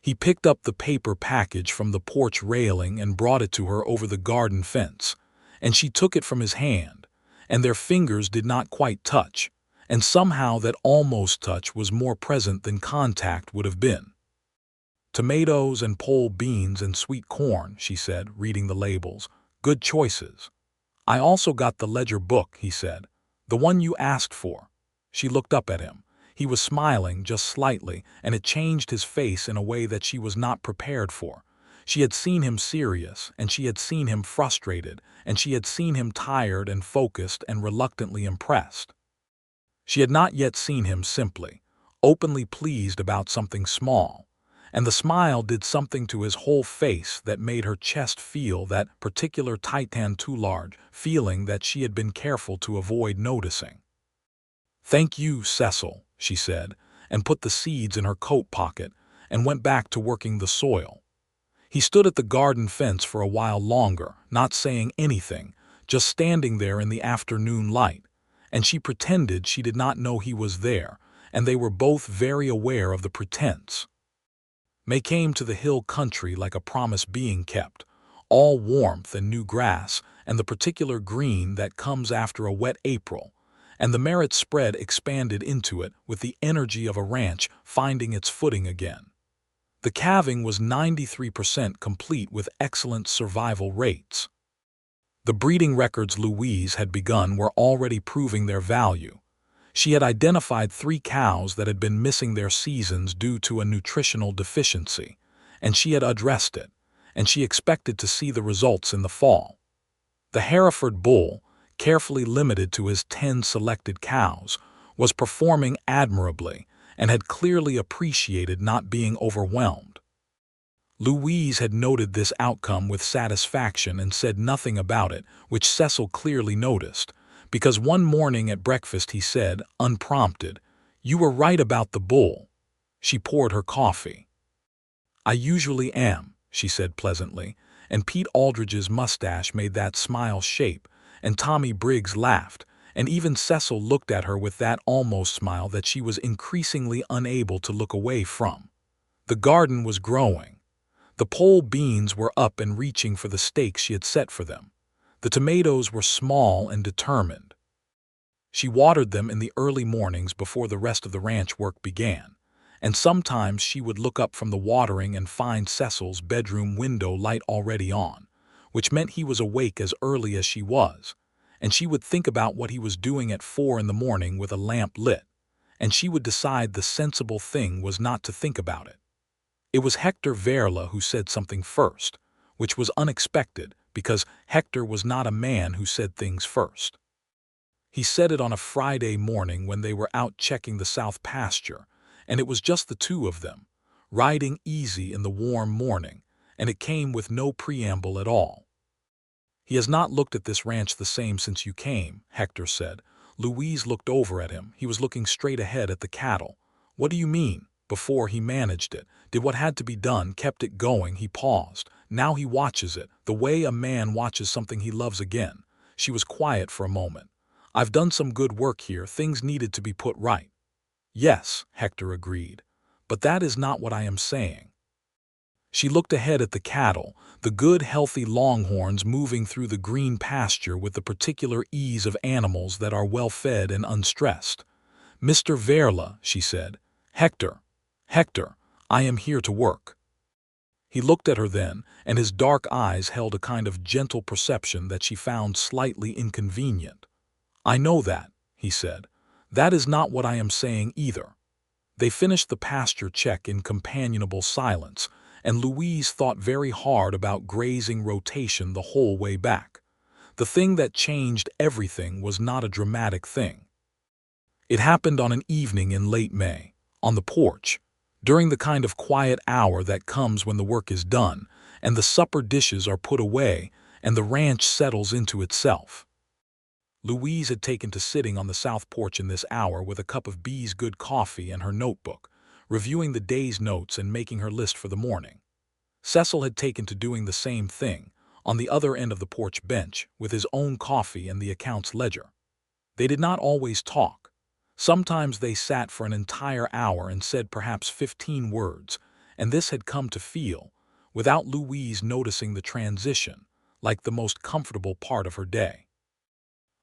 He picked up the paper package from the porch railing and brought it to her over the garden fence, and she took it from his hand, and their fingers did not quite touch, and somehow that almost touch was more present than contact would have been. "Tomatoes and pole beans and sweet corn," she said, reading the labels. "Good choices." "I also got the ledger book," he said. "The one you asked for." She looked up at him. He was smiling just slightly, and it changed his face in a way that she was not prepared for. She had seen him serious, and she had seen him frustrated, and she had seen him tired and focused and reluctantly impressed. She had not yet seen him simply, openly pleased about something small, and the smile did something to his whole face that made her chest feel that particular titan too large, feeling that she had been careful to avoid noticing. "Thank you, Cecil," she said, and put the seeds in her coat pocket and went back to working the soil. He stood at the garden fence for a while longer, not saying anything, just standing there in the afternoon light, and she pretended she did not know he was there, and they were both very aware of the pretense. May came to the hill country like a promise being kept, all warmth and new grass and the particular green that comes after a wet April, and the Merritt spread expanded into it with the energy of a ranch finding its footing again. The calving was 93% complete with excellent survival rates. The breeding records Louise had begun were already proving their value. She had identified 3 cows that had been missing their seasons due to a nutritional deficiency, and she had addressed it, and she expected to see the results in the fall. The Hereford bull, carefully limited to his 10 selected cows, was performing admirably and had clearly appreciated not being overwhelmed. Louise had noted this outcome with satisfaction and said nothing about it, which Cecil clearly noticed, because one morning at breakfast he said, unprompted, "You were right about the bull." She poured her coffee. "I usually am," she said pleasantly, and Pete Aldridge's mustache made that smile shape, and Tommy Briggs laughed, and even Cecil looked at her with that almost smile that she was increasingly unable to look away from. The garden was growing. The pole beans were up and reaching for the stakes she had set for them. The tomatoes were small and determined. She watered them in the early mornings before the rest of the ranch work began, and sometimes she would look up from the watering and find Cecil's bedroom window light already on, which meant he was awake as early as she was, and she would think about what he was doing at 4 in the morning with a lamp lit, and she would decide the sensible thing was not to think about it. It was Hector Verla who said something first, which was unexpected because Hector was not a man who said things first. He said it on a Friday morning when they were out checking the south pasture, and it was just the 2 of them, riding easy in the warm morning, and it came with no preamble at all. "He has not looked at this ranch the same since you came," Hector said. Louise looked over at him. He was looking straight ahead at the cattle. "What do you mean?" Before he managed it, did what had to be done, kept it going. He paused. Now he watches it, the way a man watches something he loves again. She was quiet for a moment. "I've done some good work here. Things needed to be put right." "Yes," Hector agreed, "but that is not what I am saying." She looked ahead at the cattle, the good, healthy longhorns moving through the green pasture with the particular ease of animals that are well-fed and unstressed. "Mr. Verla," she said. Hector, I am here to work." He looked at her then, and his dark eyes held a kind of gentle perception that she found slightly inconvenient. "I know that," he said. "That is not what I am saying either." They finished the pasture check in companionable silence, and Louise thought very hard about grazing rotation the whole way back. The thing that changed everything was not a dramatic thing. It happened on an evening in late May, on the porch, during the kind of quiet hour that comes when the work is done, and the supper dishes are put away, and the ranch settles into itself. Louise had taken to sitting on the south porch in this hour with a cup of B's good coffee and her notebook, reviewing the day's notes and making her list for the morning. Cecil had taken to doing the same thing, on the other end of the porch bench, with his own coffee and the accounts ledger. They did not always talk. Sometimes they sat for an entire hour and said perhaps 15 words, and this had come to feel, without Louise noticing the transition, like the most comfortable part of her day.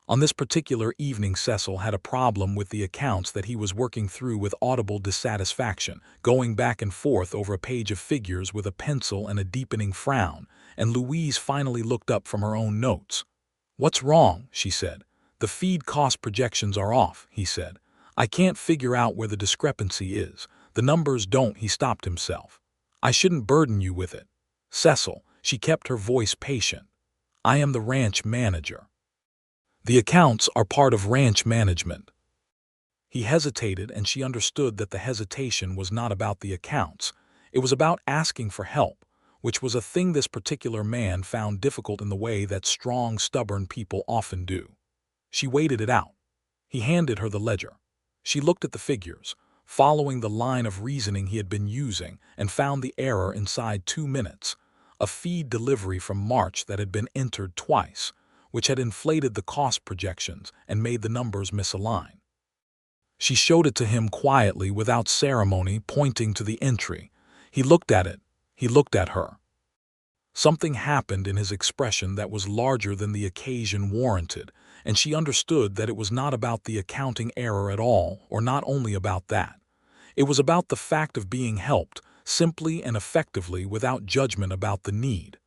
On this particular evening, Cecil had a problem with the accounts that he was working through with audible dissatisfaction, going back and forth over a page of figures with a pencil and a deepening frown, and Louise finally looked up from her own notes. "What's wrong?" she said. "The feed cost projections are off," he said. "I can't figure out where the discrepancy is. The numbers don't." He stopped himself. "I shouldn't burden you with it, Cecil." She kept her voice patient. "I am the ranch manager. The accounts are part of ranch management." He hesitated, and she understood that the hesitation was not about the accounts. It was about asking for help, which was a thing this particular man found difficult in the way that strong, stubborn people often do. She waited it out. He handed her the ledger. She looked at the figures, following the line of reasoning he had been using, and found the error inside 2 minutes, a feed delivery from March that had been entered twice, which had inflated the cost projections and made the numbers misalign. She showed it to him quietly, without ceremony, pointing to the entry. He looked at it. He looked at her. Something happened in his expression that was larger than the occasion warranted, and she understood that it was not about the accounting error at all, or not only about that. It was about the fact of being helped, simply and effectively, without judgment about the need.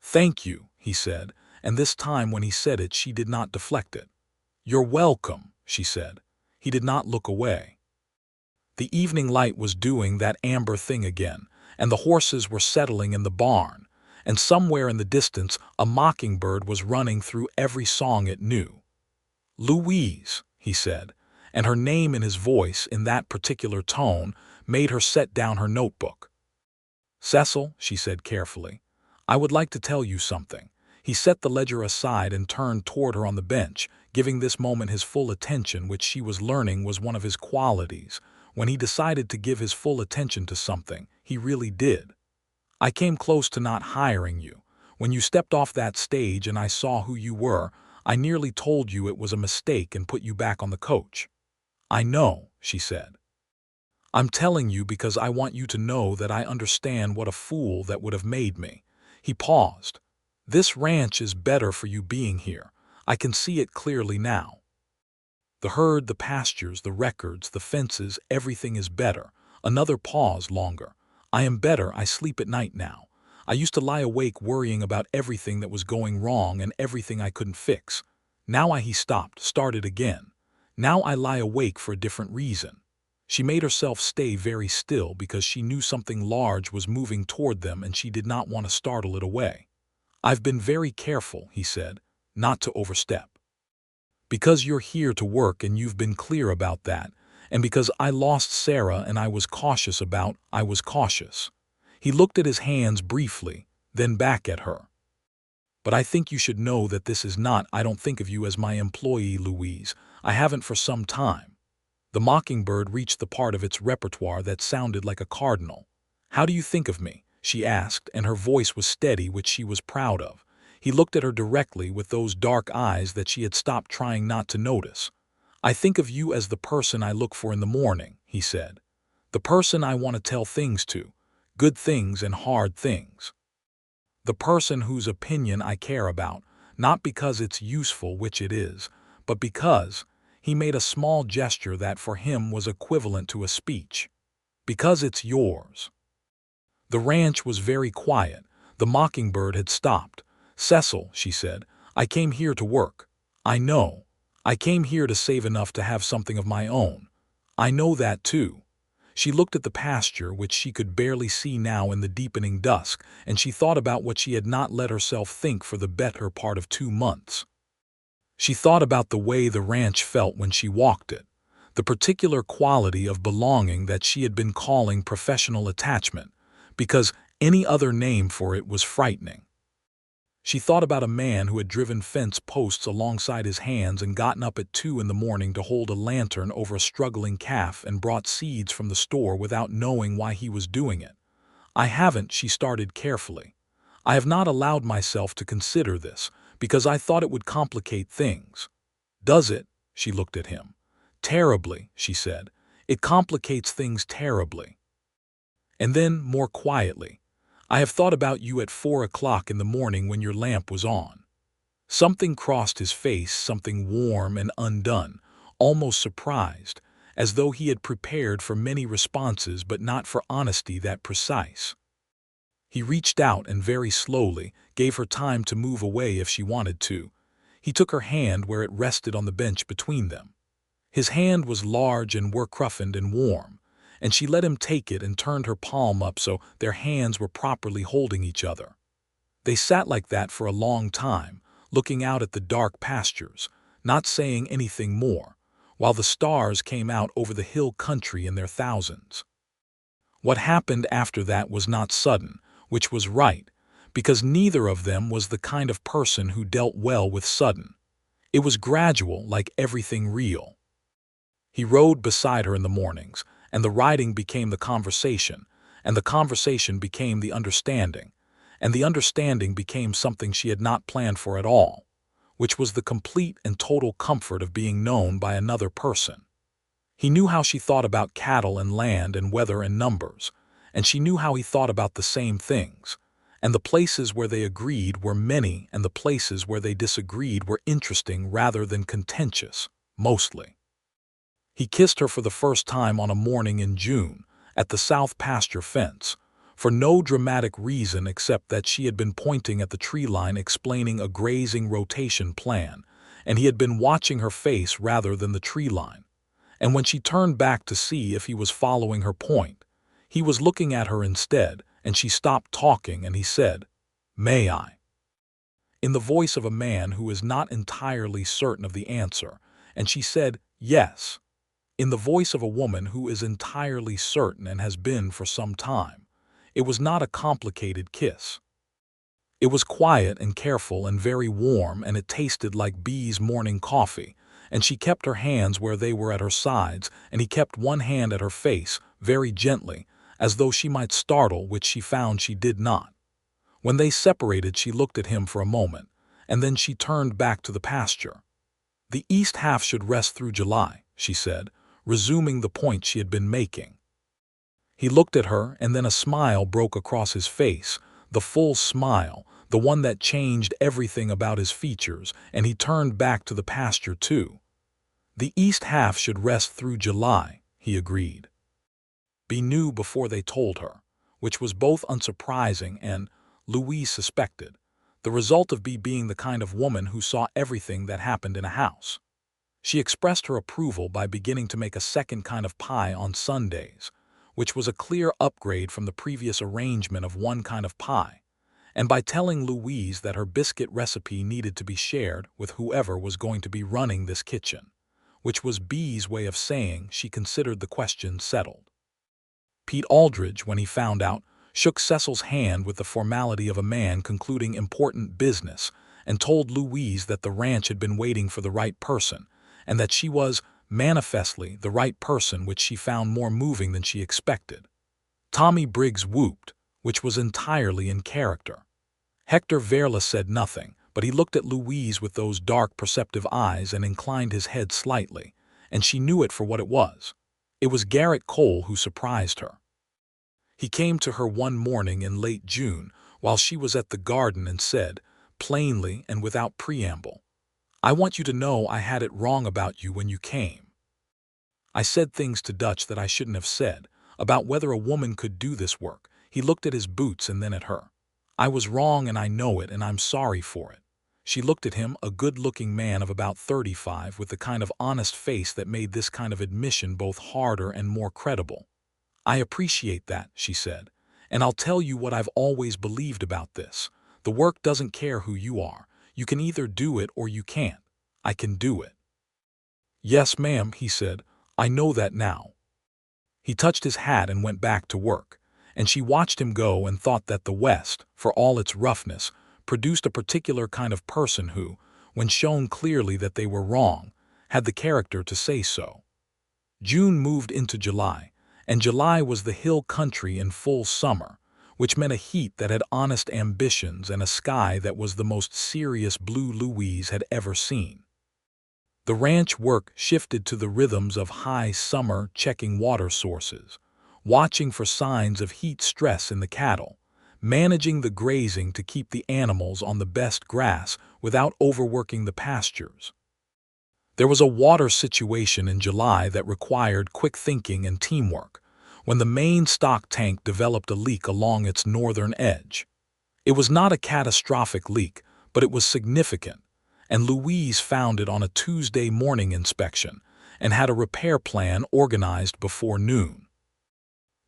"Thank you," he said, and this time when he said it she did not deflect it. "You're welcome," she said. He did not look away. The evening light was doing that amber thing again, and the horses were settling in the barn, and somewhere in the distance a mockingbird was running through every song it knew. "Louise," he said, and her name in his voice, in that particular tone, made her set down her notebook. "Cecil," she said carefully, "I would like to tell you something." He set the ledger aside and turned toward her on the bench, giving this moment his full attention, which she was learning was one of his qualities. When he decided to give his full attention to something, he really did. "I came close to not hiring you. When you stepped off that stage and I saw who you were, I nearly told you it was a mistake and put you back on the coach." "I know," she said. "I'm telling you because I want you to know that I understand what a fool that would have made me." He paused. "This ranch is better for you being here. I can see it clearly now. The herd, the pastures, the records, the fences, everything is better." Another pause longer. "I am better. I sleep at night now. I used to lie awake worrying about everything that was going wrong and everything I couldn't fix. Now he stopped, started again. "Now I lie awake for a different reason." She made herself stay very still because she knew something large was moving toward them and she did not want to startle it away. "I've been very careful," he said, "not to overstep. Because you're here to work and you've been clear about that, and because I lost Sarah and I was cautious. He looked at his hands briefly, then back at her. "But I think you should know that this is not. I don't think of you as my employee, Louise. I haven't for some time." The mockingbird reached the part of its repertoire that sounded like a cardinal. "How do you think of me?" she asked, and her voice was steady, which she was proud of. He looked at her directly with those dark eyes that she had stopped trying not to notice. "I think of you as the person I look for in the morning," he said. "The person I want to tell things to, good things and hard things. The person whose opinion I care about, not because it's useful, which it is, but because," he made a small gesture that for him was equivalent to a speech, "because it's yours." The ranch was very quiet. The mockingbird had stopped. "Cecil," she said, "I came here to work. I know. I came here to save enough to have something of my own. I know that too." She looked at the pasture, which she could barely see now in the deepening dusk, and she thought about what she had not let herself think for the better part of 2 months. She thought about the way the ranch felt when she walked it, the particular quality of belonging that she had been calling professional attachment, because any other name for it was frightening. She thought about a man who had driven fence posts alongside his hands and gotten up at 2 in the morning to hold a lantern over a struggling calf and brought seeds from the store without knowing why he was doing it. "I haven't," she started carefully. "I have not allowed myself to consider this, because I thought it would complicate things." "Does it?" She looked at him. "Terribly," she said. "It complicates things terribly." And then, more quietly, "I have thought about you at 4 o'clock in the morning when your lamp was on." Something crossed his face, something warm and undone, almost surprised, as though he had prepared for many responses but not for honesty that precise. He reached out and very slowly gave her time to move away if she wanted to. He took her hand where it rested on the bench between them. His hand was large and work-roughened and warm, and she let him take it and turned her palm up so their hands were properly holding each other. They sat like that for a long time, looking out at the dark pastures, not saying anything more, while the stars came out over the hill country in their thousands. What happened after that was not sudden, which was right, because neither of them was the kind of person who dealt well with sudden. It was gradual, like everything real. He rode beside her in the mornings, and the riding became the conversation, and the conversation became the understanding, and the understanding became something she had not planned for at all, which was the complete and total comfort of being known by another person. He knew how she thought about cattle and land and weather and numbers, and she knew how he thought about the same things, and the places where they agreed were many and the places where they disagreed were interesting rather than contentious, mostly. He kissed her for the first time on a morning in June, at the south pasture fence, for no dramatic reason except that she had been pointing at the tree line explaining a grazing rotation plan, and he had been watching her face rather than the tree line. And when she turned back to see if he was following her point, he was looking at her instead, and she stopped talking and he said, "May I?" in the voice of a man who is not entirely certain of the answer, and she said, "Yes," in the voice of a woman who is entirely certain and has been for some time. It was not a complicated kiss. It was quiet and careful and very warm, and it tasted like Bee's morning coffee, and she kept her hands where they were at her sides, and he kept one hand at her face, very gently, as though she might startle, which she found she did not. When they separated, she looked at him for a moment, and then she turned back to the pasture. "The east half should rest through July," she said, resuming the point she had been making. He looked at her, and then a smile broke across his face, the full smile, the one that changed everything about his features, and he turned back to the pasture too. "The east half should rest through July," he agreed. Bee knew before they told her, which was both unsurprising and, Louise suspected, the result of Bee being the kind of woman who saw everything that happened in a house. She expressed her approval by beginning to make a second kind of pie on Sundays, which was a clear upgrade from the previous arrangement of one kind of pie, and by telling Louise that her biscuit recipe needed to be shared with whoever was going to be running this kitchen, which was Bee's way of saying she considered the question settled. Pete Aldridge, when he found out, shook Cecil's hand with the formality of a man concluding important business and told Louise that the ranch had been waiting for the right person, and that she was, manifestly, the right person, which she found more moving than she expected. Tommy Briggs whooped, which was entirely in character. Hector Verla said nothing, but he looked at Louise with those dark, perceptive eyes and inclined his head slightly, and she knew it for what it was. It was Garrett Cole who surprised her. He came to her one morning in late June while she was at the garden and said, plainly and without preamble, "I want you to know I had it wrong about you when you came. I said things to Dutch that I shouldn't have said, about whether a woman could do this work." He looked at his boots and then at her. "I was wrong and I know it, and I'm sorry for it." She looked at him, a good-looking man of about 35 with the kind of honest face that made this kind of admission both harder and more credible. "I appreciate that," she said, "and I'll tell you what I've always believed about this. The work doesn't care who you are. You can either do it or you can't. I can do it." "Yes, ma'am," he said, "I know that now." He touched his hat and went back to work, and she watched him go and thought that the West, for all its roughness, produced a particular kind of person who, when shown clearly that they were wrong, had the character to say so. June moved into July, and July was the hill country in full summer, which meant a heat that had honest ambitions and a sky that was the most serious blue Louise had ever seen. The ranch work shifted to the rhythms of high summer checking water sources, watching for signs of heat stress in the cattle, managing the grazing to keep the animals on the best grass without overworking the pastures. There was a water situation in July that required quick thinking and teamwork, when the main stock tank developed a leak along its northern edge. It was not a catastrophic leak, but it was significant, and Louise found it on a Tuesday morning inspection and had a repair plan organized before noon.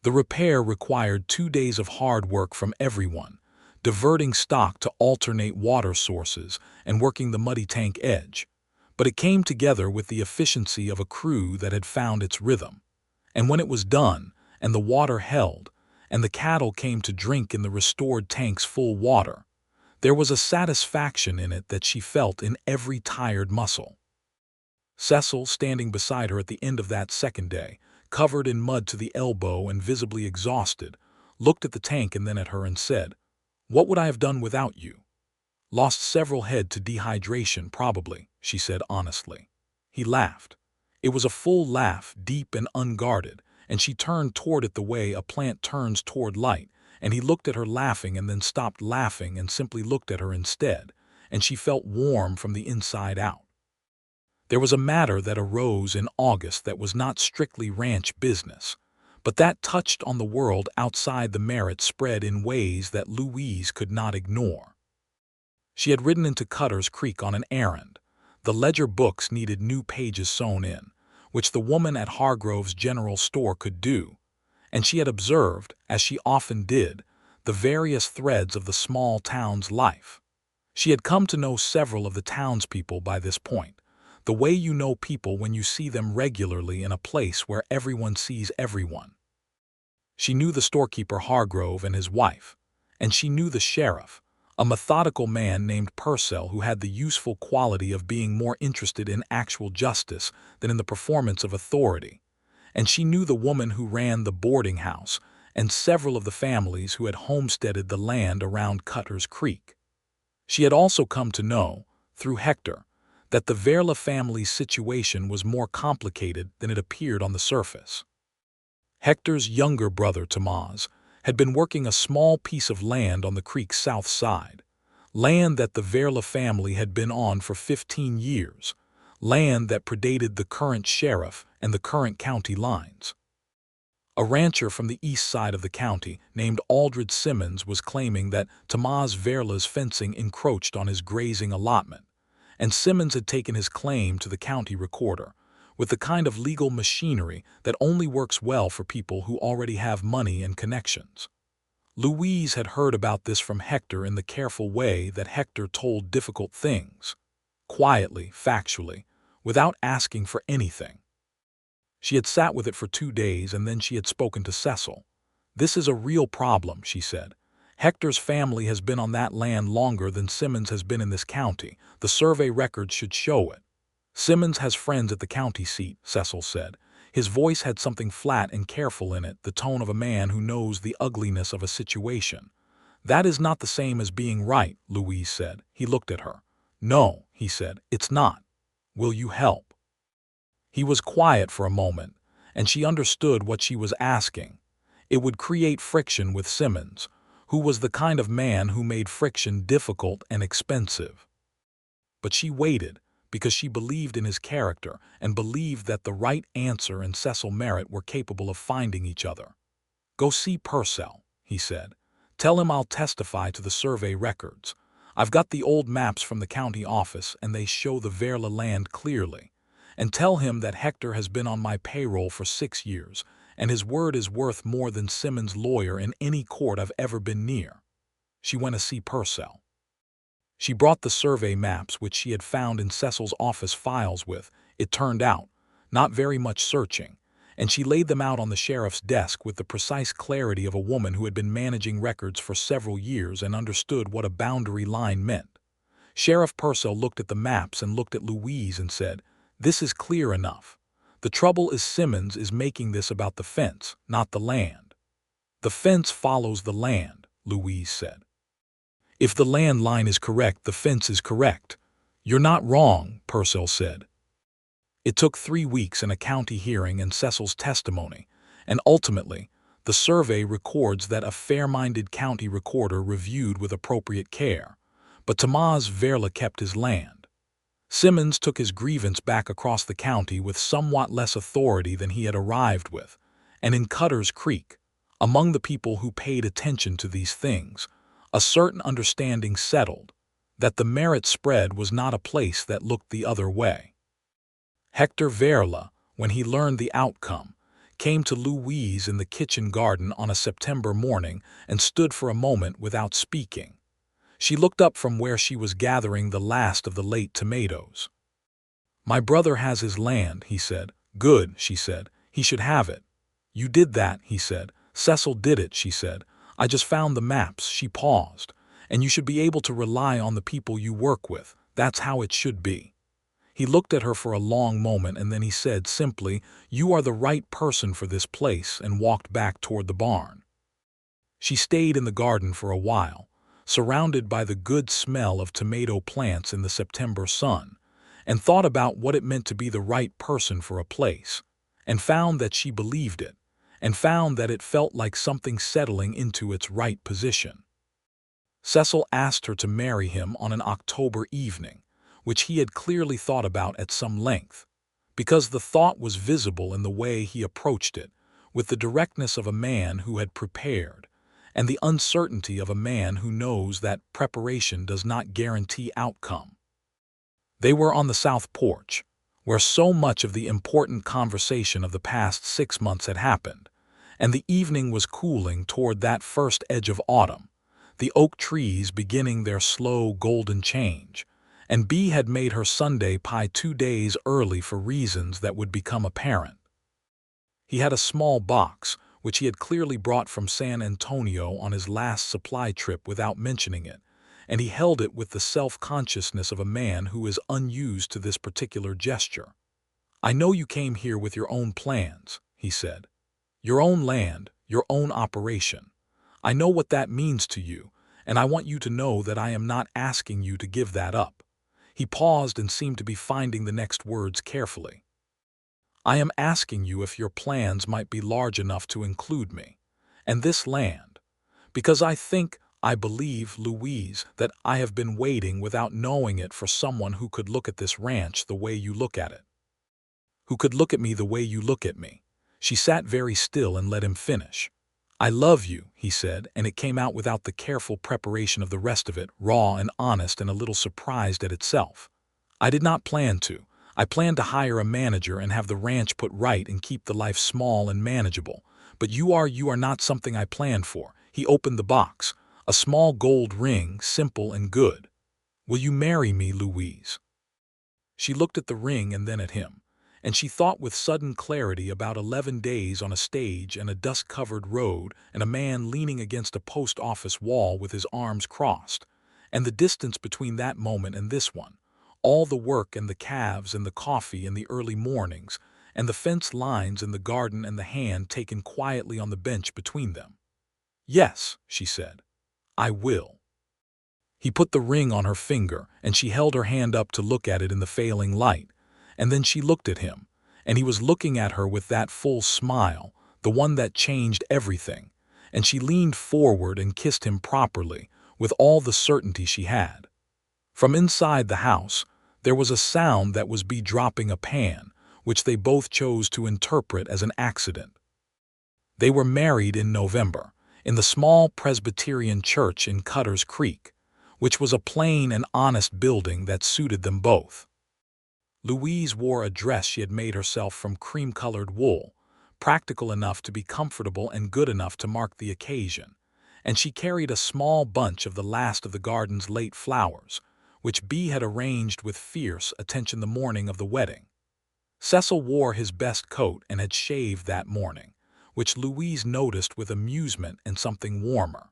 The repair required 2 days of hard work from everyone, diverting stock to alternate water sources and working the muddy tank edge. But it came together with the efficiency of a crew that had found its rhythm. And when it was done, and the water held, and the cattle came to drink in the restored tank's full water, there was a satisfaction in it that she felt in every tired muscle. Cecil, standing beside her at the end of that second day, covered in mud to the elbow and visibly exhausted, looked at the tank and then at her and said, "What would I have done without you?" "Lost several head to dehydration, probably," she said honestly. He laughed. It was a full laugh, deep and unguarded, and she turned toward it the way a plant turns toward light, and he looked at her laughing and then stopped laughing and simply looked at her instead, and she felt warm from the inside out. There was a matter that arose in August that was not strictly ranch business, but that touched on the world outside the Merritt spread in ways that Louise could not ignore. She had ridden into Cutter's Creek on an errand. The ledger books needed new pages sewn in, which the woman at Hargrove's general store could do, and she had observed, as she often did, the various threads of the small town's life. She had come to know several of the townspeople by this point, the way you know people when you see them regularly in a place where everyone sees everyone. She knew the storekeeper Hargrove and his wife, and she knew the sheriff, a methodical man named Purcell who had the useful quality of being more interested in actual justice than in the performance of authority, and she knew the woman who ran the boarding house and several of the families who had homesteaded the land around Cutter's Creek. She had also come to know, through Hector, that the Verla family's situation was more complicated than it appeared on the surface. Hector's younger brother, Tomás, had been working a small piece of land on the creek's south side, land that the Verla family had been on for 15 years, land that predated the current sheriff and the current county lines. A rancher from the east side of the county named Aldred Simmons was claiming that Tomás Verla's fencing encroached on his grazing allotment, and Simmons had taken his claim to the county recorder, with the kind of legal machinery that only works well for people who already have money and connections. Louise had heard about this from Hector in the careful way that Hector told difficult things, quietly, factually, without asking for anything. She had sat with it for 2 days and then she had spoken to Cecil. "This is a real problem," she said. "Hector's family has been on that land longer than Simmons has been in this county. The survey records should show it." "Simmons has friends at the county seat," Cecil said. His voice had something flat and careful in it, the tone of a man who knows the ugliness of a situation. "That is not the same as being right," Louise said. He looked at her. "No," he said, "it's not. Will you help?" He was quiet for a moment, and she understood what she was asking. It would create friction with Simmons, who was the kind of man who made friction difficult and expensive. But she waited, because she believed in his character and believed that the right answer and Cecil Merritt were capable of finding each other. "Go see Purcell," he said. "Tell him I'll testify to the survey records. I've got the old maps from the county office and they show the Verla land clearly. And tell him that Hector has been on my payroll for 6 years, and his word is worth more than Simmons' lawyer in any court I've ever been near." She went to see Purcell. She brought the survey maps which she had found in Cecil's office files with, it turned out, not very much searching, and she laid them out on the sheriff's desk with the precise clarity of a woman who had been managing records for several years and understood what a boundary line meant. Sheriff Purcell looked at the maps and looked at Louise and said, "This is clear enough. The trouble is Simmons is making this about the fence, not the land." "The fence follows the land," Louise said. "If the land line is correct, the fence is correct." "You're not wrong," Purcell said. It took 3 weeks and a county hearing and Cecil's testimony, and ultimately, The survey records that a fair-minded county recorder reviewed with appropriate care, but Tomás Verla kept his land. Simmons took his grievance back across the county with somewhat less authority than he had arrived with, and in Cutter's Creek, among the people who paid attention to these things, a certain understanding settled that the Merritt spread was not a place that looked the other way. Hector Verla, when he learned the outcome, came to Louise in the kitchen garden on a September morning and stood for a moment without speaking. She looked up from where she was gathering the last of the late tomatoes. "My brother has his land," he said. "Good," she said. "He should have it." "You did that," he said. "Cecil did it," she said. "I just found the maps." She paused. "And you should be able to rely on the people you work with. That's how it should be." He looked at her for a long moment and then he said simply, "You are the right person for this place," and walked back toward the barn. She stayed in the garden for a while, surrounded by the good smell of tomato plants in the September sun, and thought about what it meant to be the right person for a place, and found that she believed it, and found that it felt like something settling into its right position. Cecil asked her to marry him on an October evening, which he had clearly thought about at some length, because the thought was visible in the way he approached it, with the directness of a man who had prepared, and the uncertainty of a man who knows that preparation does not guarantee outcome. They were on the south porch, where so much of the important conversation of the past 6 months had happened, and the evening was cooling toward that first edge of autumn, the oak trees beginning their slow golden change, and Bee had made her Sunday pie 2 days early for reasons that would become apparent. He had a small box, which he had clearly brought from San Antonio on his last supply trip without mentioning it, and he held it with the self-consciousness of a man who is unused to this particular gesture. "I know you came here with your own plans," he said. "Your own land, your own operation. I know what that means to you, and I want you to know that I am not asking you to give that up." He paused and seemed to be finding the next words carefully. "I am asking you if your plans might be large enough to include me, and this land, because I believe, Louise, that I have been waiting without knowing it for someone who could look at this ranch the way you look at it. Who could look at me the way you look at me." She sat very still and let him finish. "I love you," he said, and it came out without the careful preparation of the rest of it, raw and honest and a little surprised at itself. "I did not plan to. I planned to hire a manager and have the ranch put right and keep the life small and manageable. But you are not something I planned for." He opened the box. A small gold ring, simple and good. "Will you marry me, Louise?" She looked at the ring and then at him, and she thought with sudden clarity about 11 days on a stage and a dust-covered road and a man leaning against a post office wall with his arms crossed, and the distance between that moment and this one, all the work and the calves and the coffee and the early mornings, and the fence lines in the garden and the hand taken quietly on the bench between them. "Yes," she said, "I will." He put the ring on her finger, and she held her hand up to look at it in the failing light, and then she looked at him, and he was looking at her with that full smile, the one that changed everything, and she leaned forward and kissed him properly, with all the certainty she had. From inside the house, there was a sound that was Bee dropping a pan, which they both chose to interpret as an accident. They were married in November, in the small Presbyterian church in Cutter's Creek, which was a plain and honest building that suited them both. Louise wore a dress she had made herself from cream-colored wool, practical enough to be comfortable and good enough to mark the occasion, and she carried a small bunch of the last of the garden's late flowers, which Bee had arranged with fierce attention the morning of the wedding. Cecil wore his best coat and had shaved that morning, which Louise noticed with amusement and something warmer.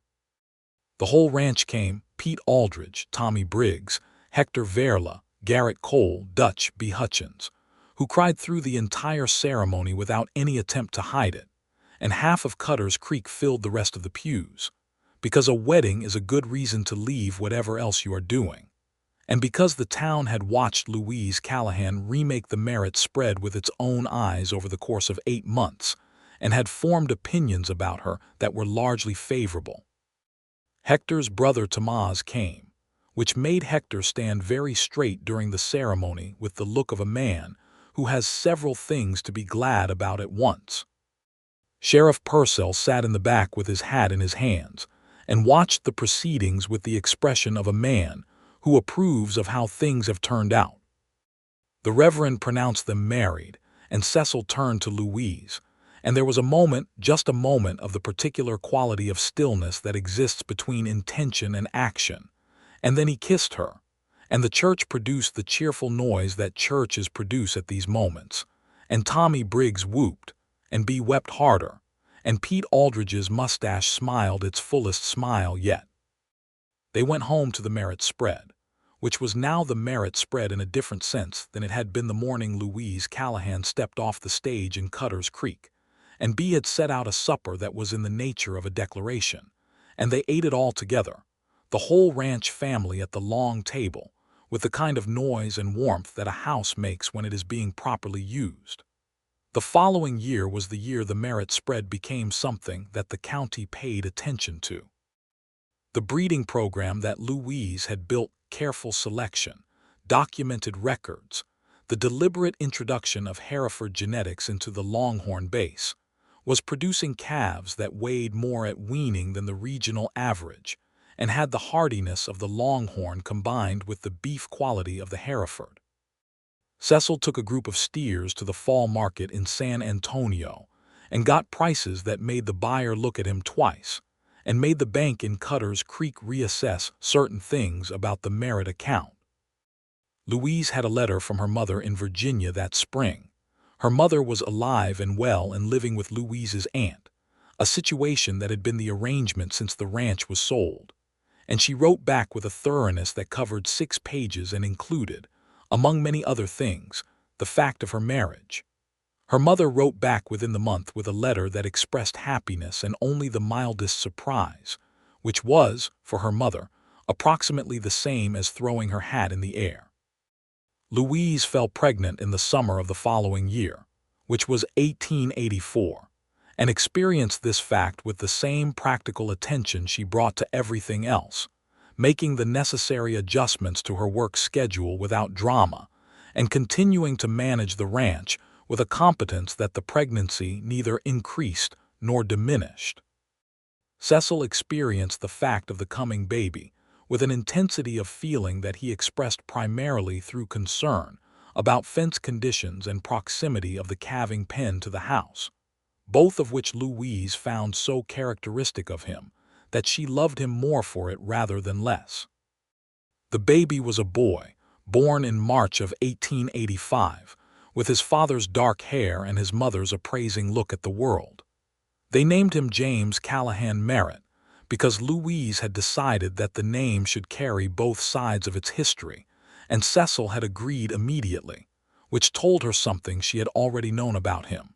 The whole ranch came: Pete Aldridge, Tommy Briggs, Hector Verla, Garrett Cole, Dutch B. Hutchins, who cried through the entire ceremony without any attempt to hide it, and half of Cutter's Creek filled the rest of the pews, because a wedding is a good reason to leave whatever else you are doing, and because the town had watched Louise Callahan remake the Merritt spread with its own eyes over the course of 8 months, and had formed opinions about her that were largely favorable. Hector's brother Tamaz came, which made Hector stand very straight during the ceremony with the look of a man who has several things to be glad about at once. Sheriff Purcell sat in the back with his hat in his hands and watched the proceedings with the expression of a man who approves of how things have turned out. The Reverend pronounced them married, and Cecil turned to Louise, and there was a moment, just a moment, of the particular quality of stillness that exists between intention and action, and then he kissed her, and the church produced the cheerful noise that churches produce at these moments, and Tommy Briggs whooped, and Bea wept harder, and Pete Aldridge's mustache smiled its fullest smile yet. They went home to the Merritt spread, which was now the Merritt spread in a different sense than it had been the morning Louise Callahan stepped off the stage in Cutter's Creek, and Bea had set out a supper that was in the nature of a declaration, and they ate it all together, the whole ranch family at the long table, with the kind of noise and warmth that a house makes when it is being properly used. The following year was the year the Merritt spread became something that the county paid attention to. The breeding program that Louise had built, careful selection, documented records, the deliberate introduction of Hereford genetics into the Longhorn base, was producing calves that weighed more at weaning than the regional average, and had the hardiness of the Longhorn combined with the beef quality of the Hereford. Cecil took a group of steers to the fall market in San Antonio and got prices that made the buyer look at him twice, and made the bank in Cutter's Creek reassess certain things about the Merritt account. Louise had a letter from her mother in Virginia that spring. Her mother was alive and well and living with Louise's aunt, a situation that had been the arrangement since the ranch was sold, and she wrote back with a thoroughness that covered 6 pages and included, among many other things, the fact of her marriage. Her mother wrote back within the month with a letter that expressed happiness and only the mildest surprise, which was, for her mother, approximately the same as throwing her hat in the air. Louise fell pregnant in the summer of the following year, which was 1884, and experienced this fact with the same practical attention she brought to everything else, making the necessary adjustments to her work schedule without drama, and continuing to manage the ranch with a competence that the pregnancy neither increased nor diminished. Cecil experienced the fact of the coming baby with an intensity of feeling that he expressed primarily through concern about fence conditions and proximity of the calving pen to the house, both of which Louise found so characteristic of him that she loved him more for it rather than less. The baby was a boy, born in March of 1885, with his father's dark hair and his mother's appraising look at the world. They named him James Callahan Merritt because Louise had decided that the name should carry both sides of its history, and Cecil had agreed immediately, which told her something she had already known about him.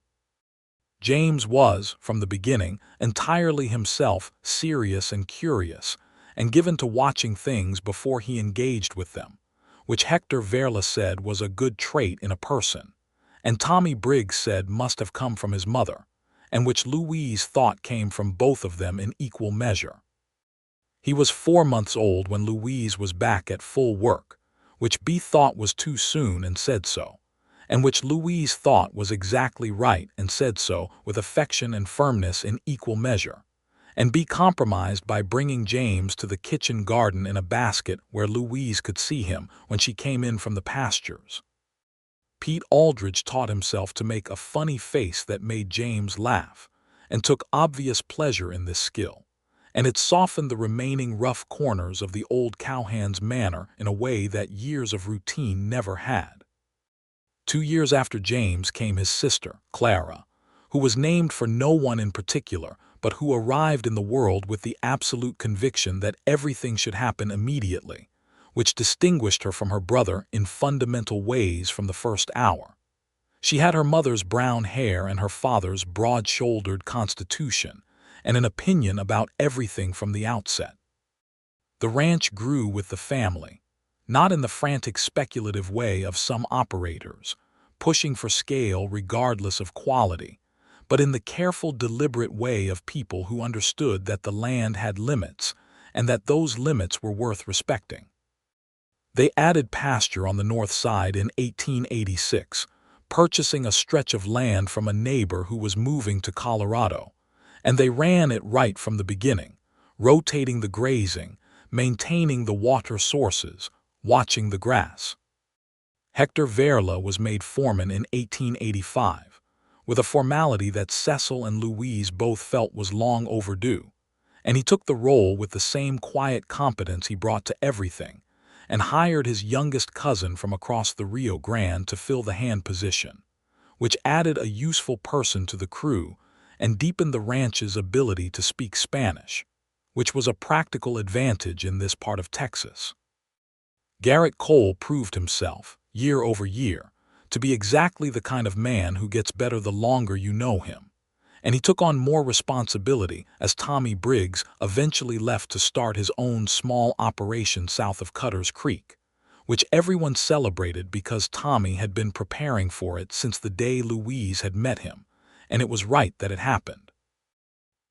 James was, from the beginning, entirely himself, serious and curious, and given to watching things before he engaged with them, which Hector Verla said was a good trait in a person, and Tommy Briggs said must have come from his mother, and which Louise thought came from both of them in equal measure. He was 4 months old when Louise was back at full work, which Bea thought was too soon and said so, and which Louise thought was exactly right and said so with affection and firmness in equal measure, and Bea compromised by bringing James to the kitchen garden in a basket where Louise could see him when she came in from the pastures. Pete Aldridge taught himself to make a funny face that made James laugh, and took obvious pleasure in this skill, and it softened the remaining rough corners of the old cowhand's manner in a way that years of routine never had. 2 years after James came his sister, Clara, who was named for no one in particular, but who arrived in the world with the absolute conviction that everything should happen immediately, which distinguished her from her brother in fundamental ways from the first hour. She had her mother's brown hair and her father's broad-shouldered constitution, and an opinion about everything from the outset. The ranch grew with the family, not in the frantic speculative way of some operators, pushing for scale regardless of quality, but in the careful, deliberate way of people who understood that the land had limits and that those limits were worth respecting. They added pasture on the north side in 1886, purchasing a stretch of land from a neighbor who was moving to Colorado, and they ran it right from the beginning, rotating the grazing, maintaining the water sources, watching the grass. Hector Verla was made foreman in 1885, with a formality that Cecil and Louise both felt was long overdue, and he took the role with the same quiet competence he brought to everything, and hired his youngest cousin from across the Rio Grande to fill the hand position, which added a useful person to the crew and deepened the ranch's ability to speak Spanish, which was a practical advantage in this part of Texas. Garrett Cole proved himself, year over year, to be exactly the kind of man who gets better the longer you know him, and he took on more responsibility as Tommy Briggs eventually left to start his own small operation south of Cutter's Creek, which everyone celebrated because Tommy had been preparing for it since the day Louise had met him, and it was right that it happened.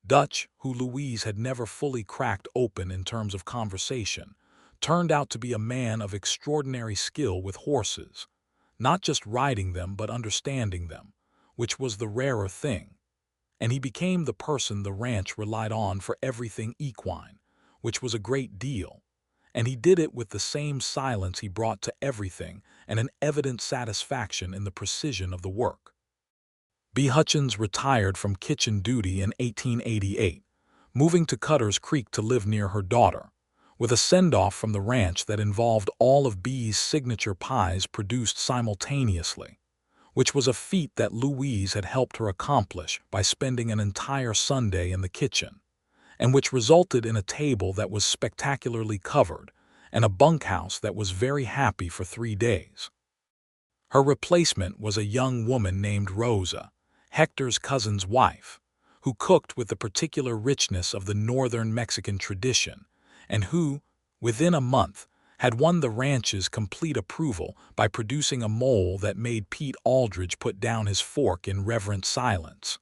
Dutch, who Louise had never fully cracked open in terms of conversation, turned out to be a man of extraordinary skill with horses, not just riding them but understanding them, which was the rarer thing, and he became the person the ranch relied on for everything equine, which was a great deal, and he did it with the same silence he brought to everything and an evident satisfaction in the precision of the work. B. Hutchins retired from kitchen duty in 1888, moving to Cutter's Creek to live near her daughter, with a send-off from the ranch that involved all of B's signature pies produced simultaneously, which was a feat that Louise had helped her accomplish by spending an entire Sunday in the kitchen, and which resulted in a table that was spectacularly covered and a bunkhouse that was very happy for 3 days. Her replacement was a young woman named Rosa, Hector's cousin's wife, who cooked with the particular richness of the northern Mexican tradition, and who, within a month, had won the ranch's complete approval by producing a mole that made Pete Aldridge put down his fork in reverent silence.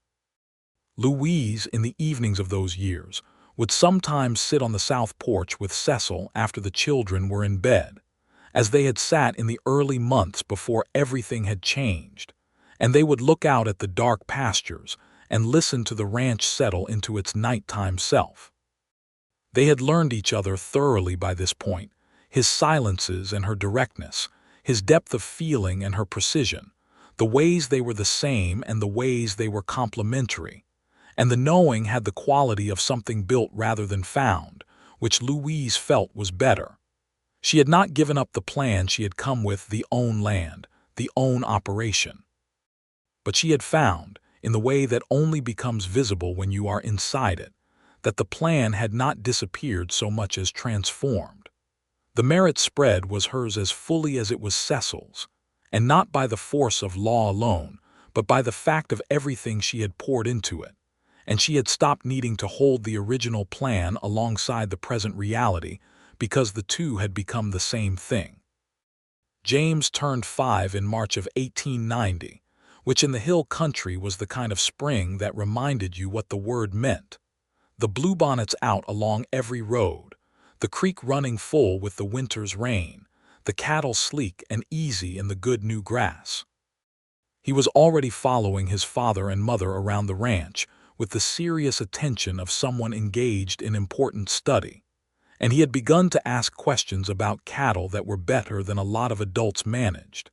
Louise, in the evenings of those years, would sometimes sit on the south porch with Cecil after the children were in bed, as they had sat in the early months before everything had changed, and they would look out at the dark pastures and listen to the ranch settle into its nighttime self. They had learned each other thoroughly by this point, his silences and her directness, his depth of feeling and her precision, the ways they were the same and the ways they were complementary, and the knowing had the quality of something built rather than found, which Louise felt was better. She had not given up the plan she had come with, the own land, the own operation. But she had found, in the way that only becomes visible when you are inside it, that the plan had not disappeared so much as transformed. The Merritt spread was hers as fully as it was Cecil's, and not by the force of law alone, but by the fact of everything she had poured into it, and she had stopped needing to hold the original plan alongside the present reality because the two had become the same thing. James turned 5 in March of 1890, which in the hill country was the kind of spring that reminded you what the word meant. The bluebonnets out along every road, the creek running full with the winter's rain, the cattle sleek and easy in the good new grass. He was already following his father and mother around the ranch with the serious attention of someone engaged in important study, and he had begun to ask questions about cattle that were better than a lot of adults managed,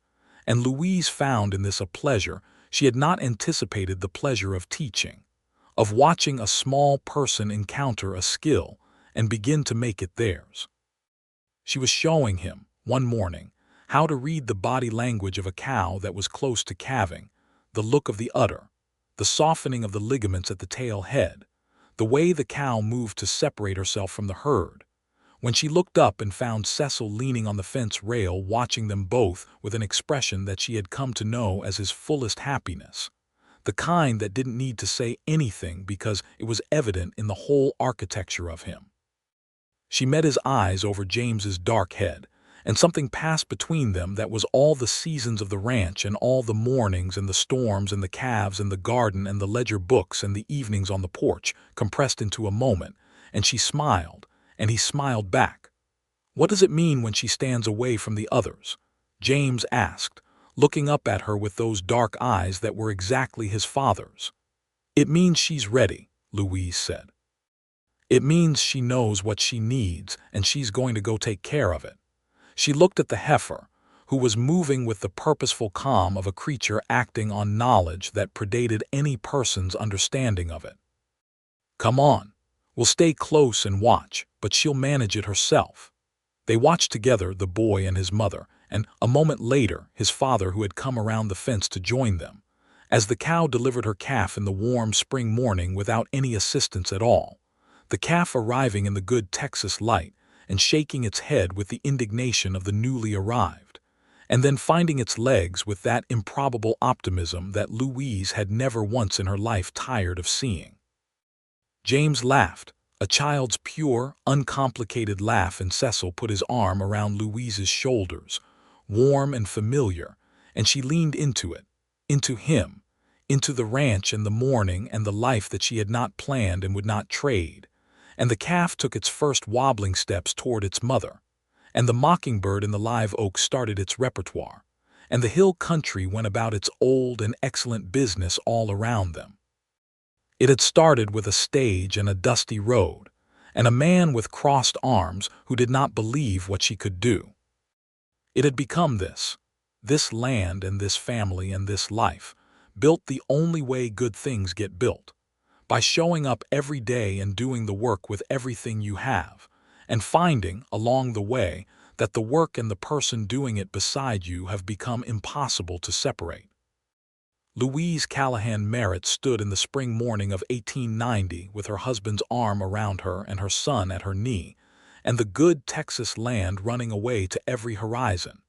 and Louise found in this a pleasure she had not anticipated, the pleasure of teaching, of watching a small person encounter a skill and begin to make it theirs. She was showing him, one morning, how to read the body language of a cow that was close to calving, the look of the udder, the softening of the ligaments at the tail head, the way the cow moved to separate herself from the herd, when she looked up and found Cecil leaning on the fence rail watching them both with an expression that she had come to know as his fullest happiness, the kind that didn't need to say anything because it was evident in the whole architecture of him. She met his eyes over James's dark head, and something passed between them that was all the seasons of the ranch and all the mornings and the storms and the calves and the garden and the ledger books and the evenings on the porch compressed into a moment, and she smiled, and he smiled back. "What does it mean when she stands away from the others?" James asked, looking up at her with those dark eyes that were exactly his father's. "It means she's ready," Louise said. "It means she knows what she needs and she's going to go take care of it." She looked at the heifer, who was moving with the purposeful calm of a creature acting on knowledge that predated any person's understanding of it. "Come on. We'll stay close and watch, but she'll manage it herself." They watched together, the boy and his mother, and a moment later his father, who had come around the fence to join them, as the cow delivered her calf in the warm spring morning without any assistance at all, the calf arriving in the good Texas light and shaking its head with the indignation of the newly arrived, and then finding its legs with that improbable optimism that Louise had never once in her life tired of seeing. James laughed, a child's pure, uncomplicated laugh, and Cecil put his arm around Louise's shoulders, warm and familiar, and she leaned into it, into him, into the ranch and the morning and the life that she had not planned and would not trade, and the calf took its first wobbling steps toward its mother, and the mockingbird in the live oak started its repertoire, and the hill country went about its old and excellent business all around them. It had started with a stage and a dusty road, and a man with crossed arms who did not believe what she could do. It had become this land and this family and this life, built the only way good things get built, by showing up every day and doing the work with everything you have, and finding, along the way, that the work and the person doing it beside you have become impossible to separate. Louise Callahan Merritt stood in the spring morning of 1890 with her husband's arm around her and her son at her knee, and the good Texas land running away to every horizon.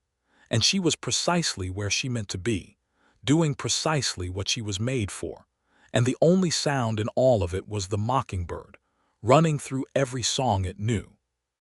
And she was precisely where she meant to be, doing precisely what she was made for, and the only sound in all of it was the mockingbird, running through every song it knew.